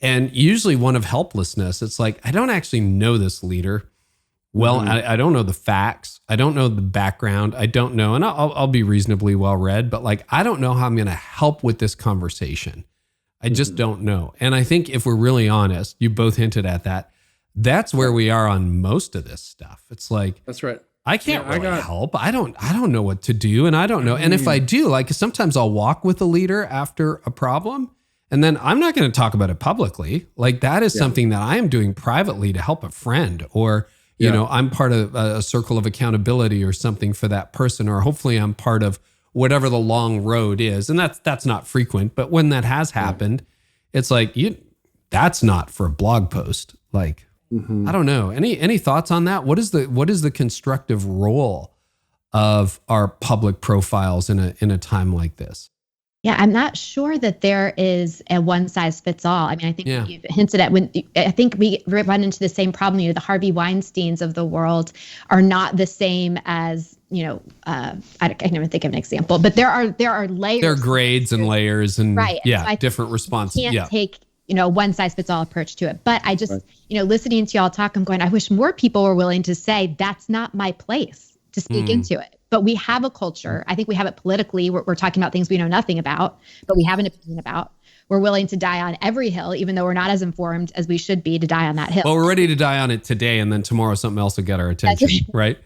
and usually one of helplessness. It's like, I don't actually know this leader well. I don't know the facts. I don't know the background. I don't know, and I'll be reasonably well read, but like, I don't know how I'm going to help with this conversation. I just don't know. And I think if we're really honest, you both hinted at that, that's where we are on most of this stuff. It's like, that's right. I can't help. I don't know what to do, and I don't know. And if I do, like, sometimes I'll walk with a leader after a problem, and then I'm not going to talk about it publicly. Like, that is something that I am doing privately to help a friend, or I'm part of a circle of accountability or something for that person, or hopefully I'm part of whatever the long road is. And that's not frequent, but when that has happened, it's like, that's not for a blog post. Like, I don't know. Any thoughts on that? What is the constructive role of our public profiles in a time like this? Yeah, I'm not sure that there is a one size fits all. I mean, I think you've hinted at I think we run into the same problem. The Harvey Weinsteins of the world are not the same as, I can't even think of an example, but there are layers. There are grades and layers and so different responses. You can't take one size fits all approach to it. But I just, listening to y'all talk, I'm going, I wish more people were willing to say, that's not my place to speak into it. But we have a culture. I think we have it politically. We're talking about things we know nothing about, but we have an opinion about. We're willing to die on every hill, even though we're not as informed as we should be to die on that hill. Well, we're ready to die on it today, and then tomorrow something else will get our attention, right?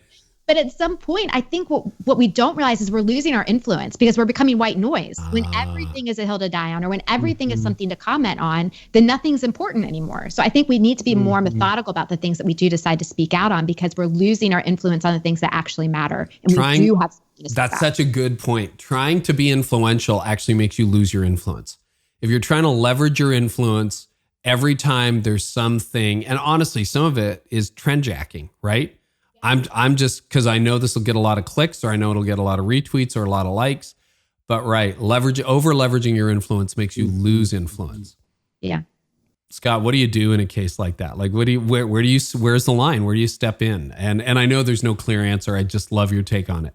But at some point, I think what we don't realize is we're losing our influence because we're becoming white noise. When everything is a hill to die on, or when everything is something to comment on, then nothing's important anymore. So I think we need to be more methodical about the things that we do decide to speak out on, because we're losing our influence on the things that actually matter. And we do have something to speak That's such a good point. Trying to be influential actually makes you lose your influence. If you're trying to leverage your influence every time there's something, and honestly, some of it is trend jacking, right? I'm just, because I know this will get a lot of clicks, or I know it'll get a lot of retweets or a lot of likes, but over leveraging your influence makes you lose influence. Yeah. Scott, what do you do in a case like that? Like, where's the line? Where do you step in? And I know there's no clear answer. I just love your take on it.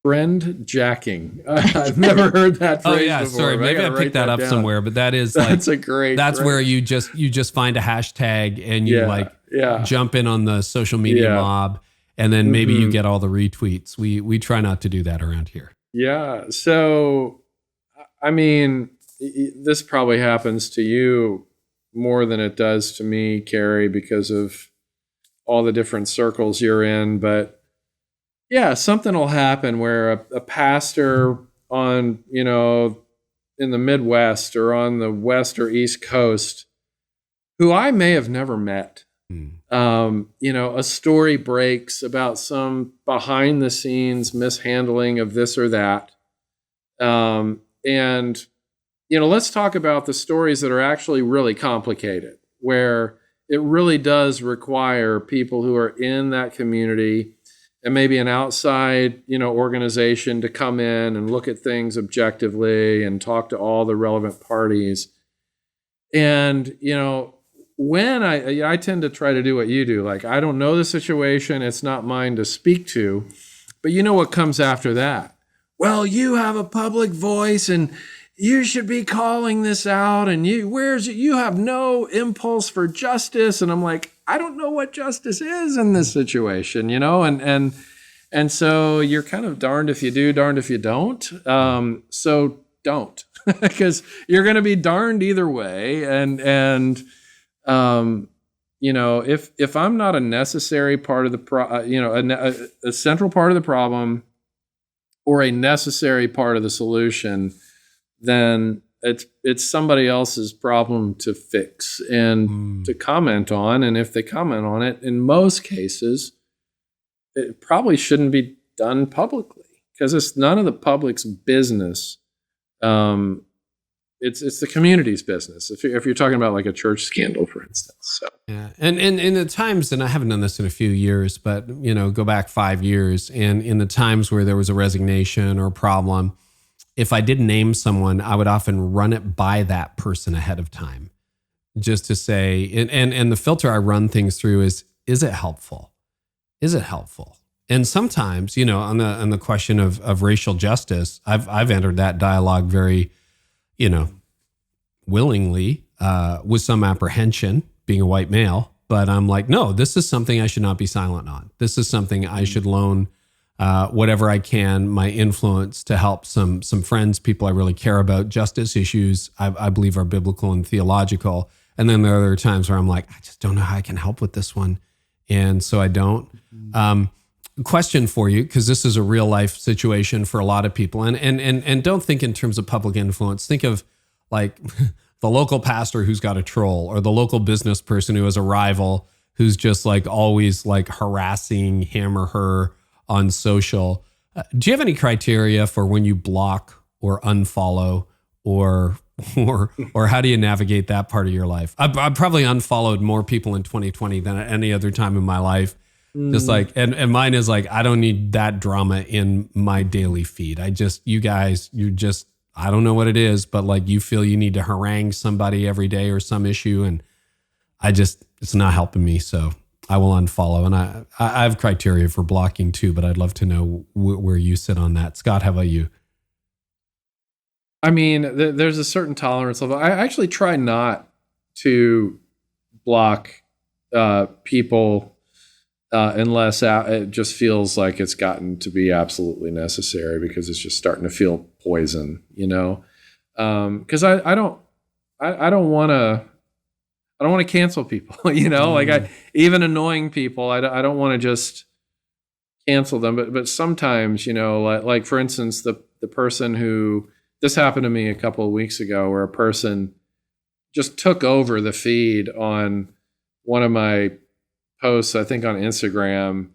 Trend jacking. I've never heard that phrase before. Sorry. Maybe I picked that up somewhere, but that is like, that's where you just find a hashtag and you jump in on the social media mob, and then maybe you get all the retweets. We try not to do that around here. Yeah. So, I mean, this probably happens to you more than it does to me, Carey, because of all the different circles you're in. But yeah, something will happen where a pastor on, in the Midwest or on the West or East Coast, who I may have never met, a story breaks about some behind the scenes mishandling of this or that. And let's talk about the stories that are actually really complicated. where it really does require people who are in that community and maybe an outside, organization to come in and look at things objectively and talk to all the relevant parties. And, when I tend to try to do what you do, like, I don't know the situation, it's not mine to speak to, but what comes after that? Well, you have a public voice and you should be calling this out, and you have no impulse for justice. And I'm like, I don't know what justice is in this situation, and so you're kind of darned if you do, darned if you don't. So don't, because you're going to be darned either way. And if I'm not a necessary part of the a central part of the problem or a necessary part of the solution, then it's somebody else's problem to fix and to comment on. And if they comment on it, in most cases, it probably shouldn't be done publicly, because it's none of the public's business. It's the community's business. If you're talking about like a church scandal, for instance. So. Yeah, and in the times, and I haven't done this in a few years, but go back 5 years, and in the times where there was a resignation or a problem, if I did name someone, I would often run it by that person ahead of time, just to say, and the filter I run things through is it helpful? Is it helpful? And sometimes, on the question of racial justice, I've entered that dialogue very, willingly, with some apprehension, being a white male. But I'm like, no, this is something I should not be silent on. This is something I should loan whatever I can, my influence, to help some friends, people I really care about. Justice issues, I believe, are biblical and theological. And then there are other times where I'm like, I just don't know how I can help with this one. And so I don't. Question for you, because this is a real life situation for a lot of people. And don't think in terms of public influence. Think of like the local pastor who's got a troll, or the local business person who has a rival who's just like always like harassing him or her on social. Do you have any criteria for when you block or unfollow, or how do you navigate that part of your life? I've probably unfollowed more people in 2020 than at any other time in my life. Just like, and mine is like, I don't need that drama in my daily feed. You guys, I don't know what it is, but like, you feel you need to harangue somebody every day or some issue. And it's not helping me. So I will unfollow. And I have criteria for blocking too, but I'd love to know where you sit on that. Scott, how about you? I mean, there's a certain tolerance level. I actually try not to block people unless it just feels like it's gotten to be absolutely necessary, because it's just starting to feel poison, because I don't want to cancel people, like even annoying people, I don't want to just cancel them, but sometimes, like for instance, the person who, this happened to me a couple of weeks ago, where a person just took over the feed on one of my posts, I think on Instagram,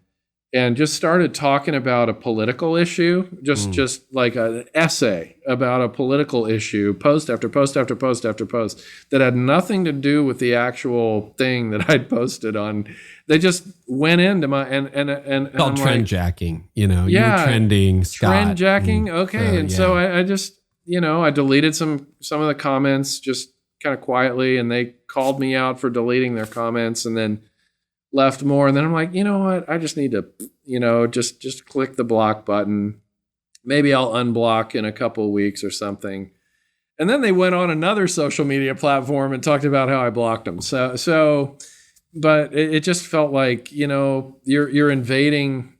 and just started talking about a political issue, just like an essay about a political issue, post after post after post after post, that had nothing to do with the actual thing that I'd posted on. They just went into my and called trend jacking, you were trending, Scott. Trend jacking, okay. So I just, I deleted some of the comments just kind of quietly, and they called me out for deleting their comments, and then left more. And then I'm like, you know what? I just need to, just click the block button. Maybe I'll unblock in a couple of weeks or something. And then they went on another social media platform and talked about how I blocked them. So, but it just felt like, you're invading.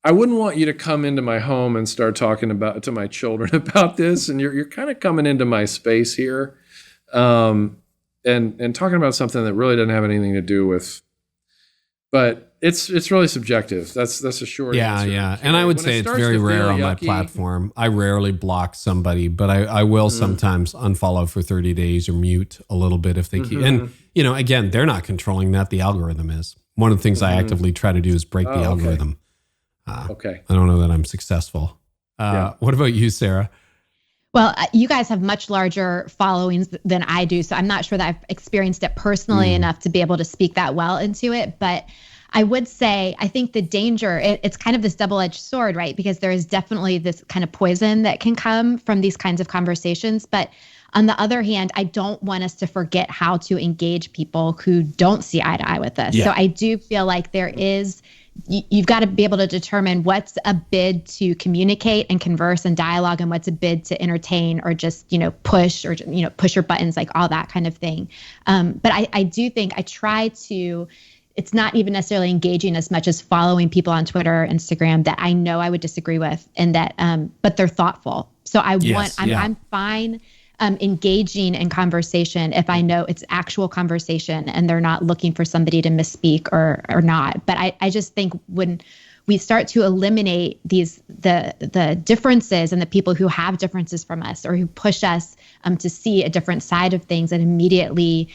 I wouldn't want you to come into my home and start talking to my children about this. And you're kind of coming into my space here. And talking about something that really doesn't have anything to do with. But it's really subjective. That's a short answer. Yeah. And I would say it's very rare on my platform. I rarely block somebody, but I will sometimes unfollow for 30 days or mute a little bit if they keep. And, again, they're not controlling that. The algorithm is. One of the things I actively try to do is break the algorithm. Okay. I don't know that I'm successful. What about you, Sarah? Well, you guys have much larger followings than I do, so I'm not sure that I've experienced it personally enough to be able to speak that well into it. But I would say, I think the danger, it's kind of this double-edged sword, right? Because there is definitely this kind of poison that can come from these kinds of conversations. But on the other hand, I don't want us to forget how to engage people who don't see eye to eye with us. Yeah. So I do feel like you've got to be able to determine what's a bid to communicate and converse and dialogue and what's a bid to entertain or just, push or, push your buttons, like all that kind of thing. But I do think I try to, it's not even necessarily engaging as much as following people on Twitter or Instagram that I know I would disagree with and that, but they're thoughtful. So I'm fine engaging in conversation if I know it's actual conversation and they're not looking for somebody to misspeak or not. But I just think when we start to eliminate the differences and the people who have differences from us or who push us to see a different side of things and immediately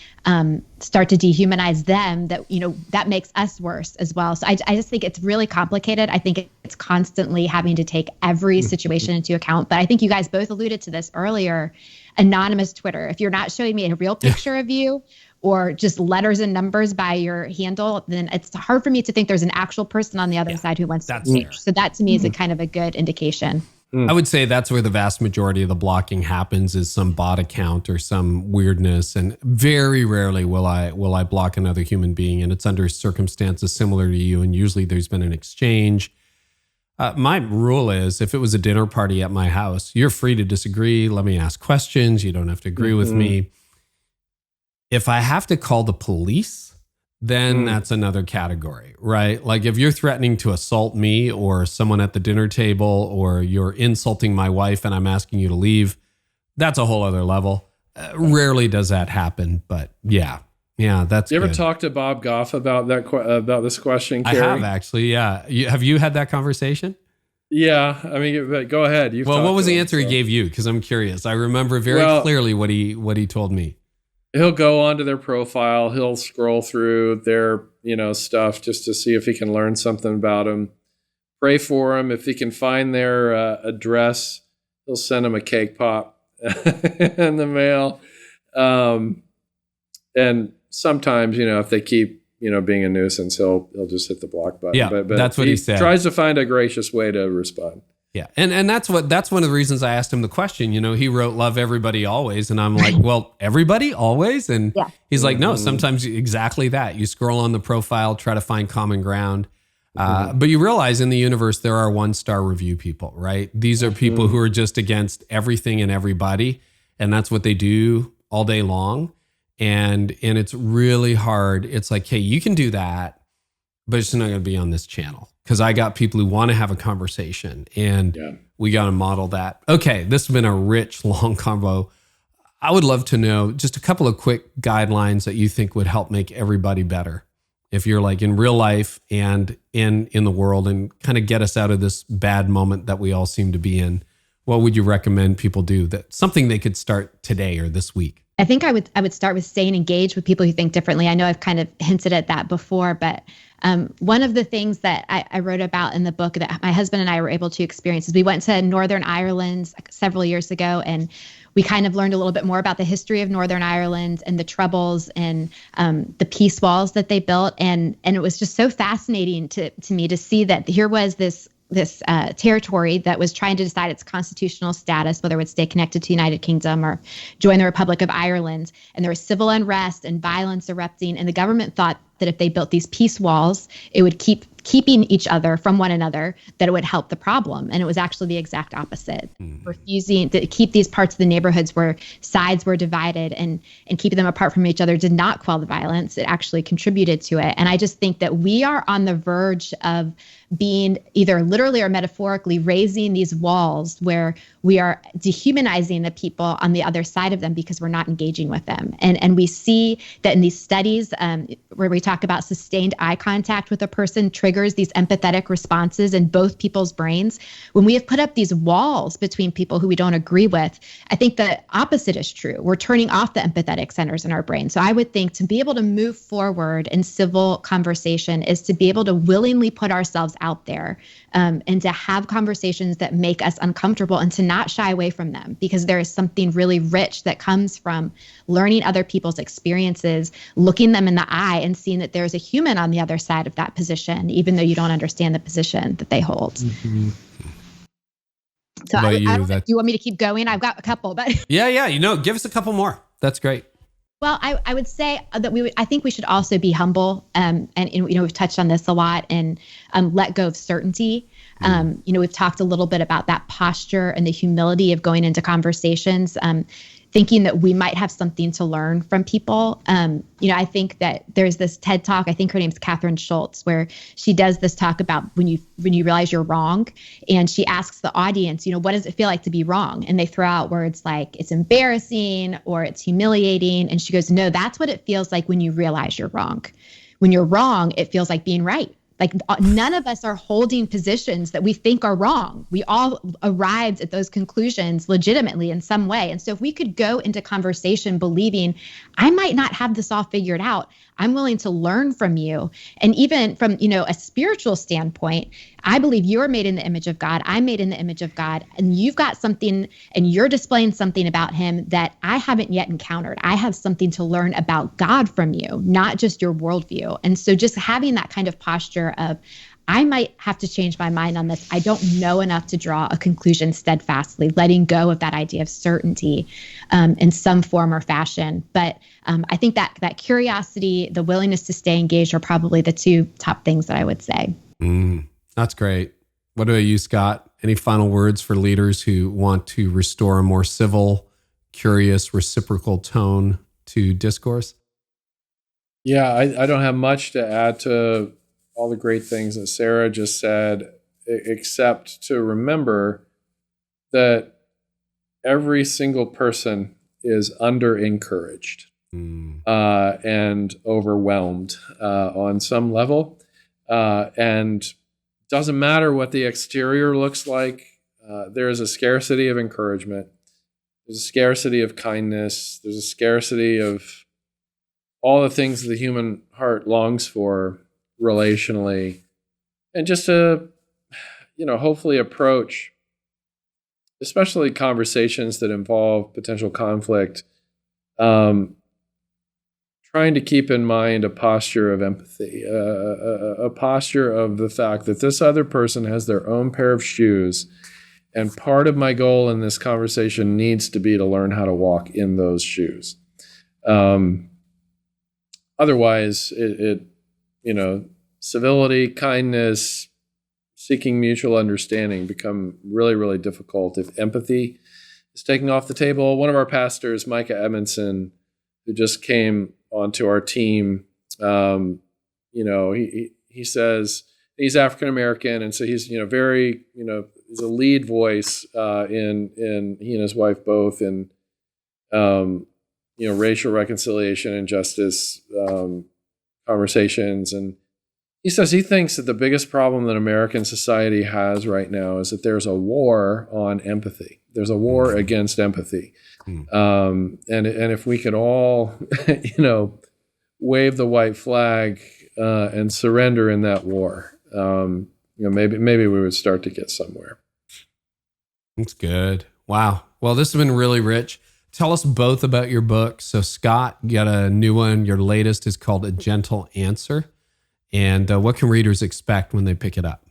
start to dehumanize them, that makes us worse as well. So I just think it's really complicated. I think it's constantly having to take every situation into account. But I think you guys both alluded to this earlier. Anonymous Twitter. If you're not showing me a real picture of you or just letters and numbers by your handle, then it's hard for me to think there's an actual person on the other side who wants to engage. So that to me is a kind of a good indication. I would say that's where the vast majority of the blocking happens, is some bot account or some weirdness. And very rarely will I block another human being, and it's under circumstances similar to you. And usually there's been an exchange. My rule is, if it was a dinner party at my house, you're free to disagree. Let me ask questions. You don't have to agree with me. If I have to call the police, then that's another category, right? Like if you're threatening to assault me or someone at the dinner table, or you're insulting my wife and I'm asking you to leave, that's a whole other level. Rarely does that happen, but yeah, that's You ever good. talk to Bob Goff about that about this question, Carey? I have actually, yeah. Have you had that conversation? Yeah, I mean, go ahead. What was the answer he gave you? Because I'm curious. I remember very clearly what he told me. He'll go onto their profile. He'll scroll through their stuff just to see if he can learn something about them. Pray for them. If he can find their address, he'll send them a cake pop in the mail. And sometimes, if they keep, being a nuisance, he'll just hit the block button. Yeah, but that's what he said. Tries to find a gracious way to respond. Yeah, and that's one of the reasons I asked him the question. He wrote "Love everybody always," and I'm like, well, everybody always, and he's like, no, sometimes exactly that. You scroll on the profile, try to find common ground, but you realize in the universe there are 1-star review people, right? These are people who are just against everything and everybody, and that's what they do all day long. And it's really hard. It's like, hey, you can do that, but it's not going to be on this channel, because I got people who want to have a conversation, and we got to model that. Okay, this has been a rich, long convo. I would love to know just a couple of quick guidelines that you think would help make everybody better, if you're like in real life and in the world, and kind of get us out of this bad moment that we all seem to be in. What would you recommend people do, that something they could start today or this week? I think I would start with staying engaged with people who think differently. I know I've kind of hinted at that before, but one of the things that I wrote about in the book that my husband and I were able to experience is we went to Northern Ireland several years ago, and we kind of learned a little bit more about the history of Northern Ireland and the Troubles and the peace walls that they built. And it was just so fascinating to me to see that here was this territory that was trying to decide its constitutional status, whether it would stay connected to the United Kingdom or join the Republic of Ireland. And there was civil unrest and violence erupting. And the government thought that if they built these peace walls, it would keeping each other from one another, that it would help the problem. And it was actually the exact opposite. Refusing to keep these parts of the neighborhoods where sides were divided and keeping them apart from each other did not quell the violence. It actually contributed to it. And I just think that we are on the verge of being either literally or metaphorically raising these walls where we are dehumanizing the people on the other side of them because we're not engaging with them. And we see that in these studies where we talk about sustained eye contact with a person triggers triggers these empathetic responses in both people's brains. When we have put up these walls between people who we don't agree with, I think the opposite is true. We're turning off the empathetic centers in our brain. So I would think to be able to move forward in civil conversation is to be able to willingly put ourselves out there, and to have conversations that make us uncomfortable and to not shy away from them, because there is something really rich that comes from learning other people's experiences, looking them in the eye and seeing that there's a human on the other side of that position, even though you don't understand the position that they hold. Mm-hmm. So I don't know if you want me to keep going? I've got a couple, but Yeah. Give us a couple more. That's great. Well, I would say that I think we should also be humble, and we've touched on this a lot, and let go of certainty. We've talked a little bit about that posture and the humility of going into conversations, thinking that we might have something to learn from people. I think that there's this TED Talk, I think her name's Catherine Schultz, where she does this talk about when you realize you're wrong, and she asks the audience, what does it feel like to be wrong? And they throw out words like it's embarrassing or it's humiliating. And she goes, no, that's what it feels like when you realize you're wrong. When you're wrong, it feels like being right. Like none of us are holding positions that we think are wrong. We all arrived at those conclusions legitimately in some way. And so if we could go into conversation believing, I might not have this all figured out, I'm willing to learn from you. And even from, a spiritual standpoint, I believe you're made in the image of God. I'm made in the image of God. And you've got something, and you're displaying something about him that I haven't yet encountered. I have something to learn about God from you, not just your worldview. And so just having that kind of posture of, I might have to change my mind on this. I don't know enough to draw a conclusion steadfastly, letting go of that idea of certainty in some form or fashion. But I think that curiosity, the willingness to stay engaged are probably the two top things that I would say. That's great. What about you, Scott? Any final words for leaders who want to restore a more civil, curious, reciprocal tone to discourse? Yeah, I don't have much to add to all the great things that Sarah just said, except to remember that every single person is under-encouraged and overwhelmed on some level. And doesn't matter what the exterior looks like, there is a scarcity of encouragement. There's a scarcity of kindness. There's a scarcity of all the things the human heart longs for relationally, and just to, hopefully approach, especially conversations that involve potential conflict, trying to keep in mind a posture of empathy, a posture of the fact that this other person has their own pair of shoes, and part of my goal in this conversation needs to be to learn how to walk in those shoes. Otherwise, civility, kindness, seeking mutual understanding become really, really difficult if empathy is taken off the table. One of our pastors, Micah Edmondson, who just came onto our team, he says he's African American, and so he's very he's a lead voice in he and his wife both in racial reconciliation and justice conversations. And he says he thinks that the biggest problem that American society has right now is that there's a war on empathy. There's a war against empathy. And if we could all, wave the white flag and surrender in that war, maybe we would start to get somewhere. That's good. Wow. Well, this has been really rich. Tell us both about your book. So Scott, you got a new one. Your latest is called A Gentle Answer. And what can readers expect when they pick it up?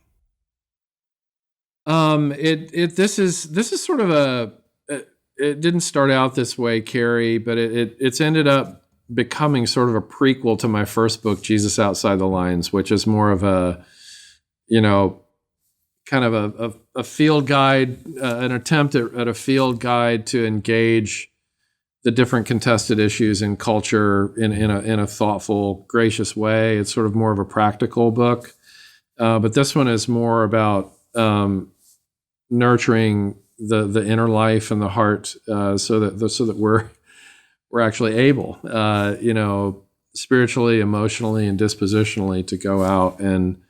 This is sort of it didn't start out this way, Carey, but it's ended up becoming sort of a prequel to my first book, Jesus Outside the Lines, which is more of a, kind of a field guide, an attempt at a field guide to engage the different contested issues in culture in a thoughtful, gracious way. It's sort of more of a practical book, but this one is more about nurturing the inner life and the heart, so that we're actually able, spiritually, emotionally, and dispositionally to go out and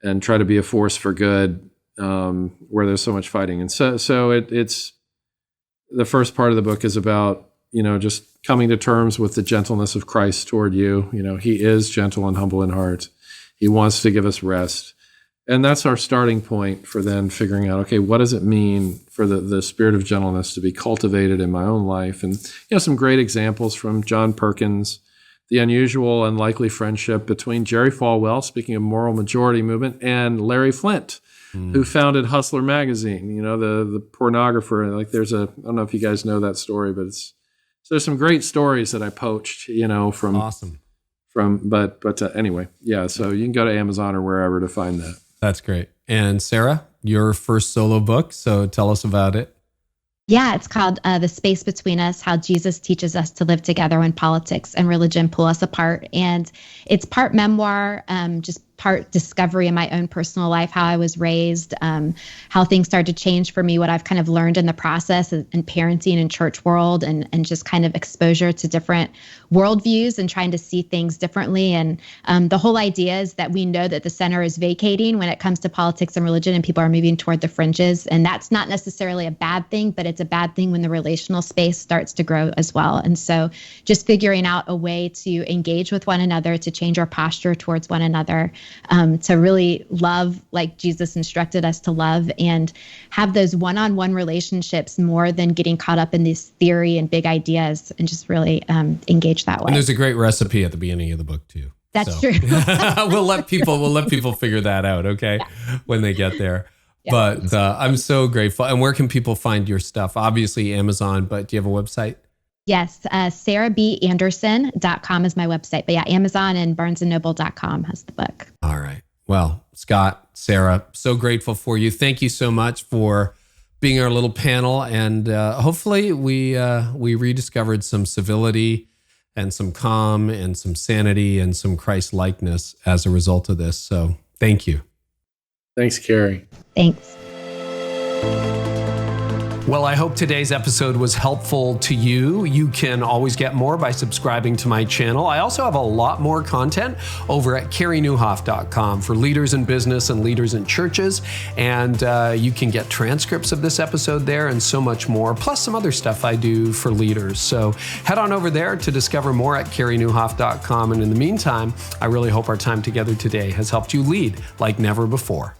and try to be a force for good where there's so much fighting. And so it's the first part of the book is about, just coming to terms with the gentleness of Christ toward you. He is gentle and humble in heart. He wants to give us rest. And that's our starting point for then figuring out, okay, what does it mean for the spirit of gentleness to be cultivated in my own life? And, some great examples from John Perkins, the unusual, unlikely friendship between Jerry Falwell, speaking of moral majority movement, and Larry Flint, who founded Hustler magazine, the pornographer. Like I don't know if you guys know that story, but there's some great stories that I poached, from awesome. Anyway, yeah. So you can go to Amazon or wherever to find that. That's great. And Sarah, your first solo book. So tell us about it. Yeah, it's called The Space Between Us, How Jesus Teaches Us to Live Together When Politics and Religion Pull Us Apart. And it's part memoir, just part discovery in my own personal life, how I was raised, how things started to change for me, what I've kind of learned in the process and parenting and church world, and just kind of exposure to different worldviews and trying to see things differently. And the whole idea is that we know that the center is vacating when it comes to politics and religion, and people are moving toward the fringes. And that's not necessarily a bad thing, but it's a bad thing when the relational space starts to grow as well. And so just figuring out a way to engage with one another, to change our posture towards one another, to really love like Jesus instructed us to love, and have those one-on-one relationships more than getting caught up in this theory and big ideas, and just really engage that way. And there's a great recipe at the beginning of the book too. That's true. we'll let people figure that out, okay, when they get there. Yeah. But I'm so grateful. And where can people find your stuff? Obviously Amazon, but do you have a website? Yes, sarahbanderson.com is my website. But yeah, Amazon and barnesandnoble.com has the book. All right. Well, Scott, Sarah, so grateful for you. Thank you so much for being our little panel. And hopefully we rediscovered some civility and some calm and some sanity and some Christ-likeness as a result of this. So thank you. Thanks, Carey. Thanks. Well, I hope today's episode was helpful to you. You can always get more by subscribing to my channel. I also have a lot more content over at CareyNieuwhof.com for leaders in business and leaders in churches. And you can get transcripts of this episode there and so much more, plus some other stuff I do for leaders. So head on over there to discover more at CareyNieuwhof.com. And in the meantime, I really hope our time together today has helped you lead like never before.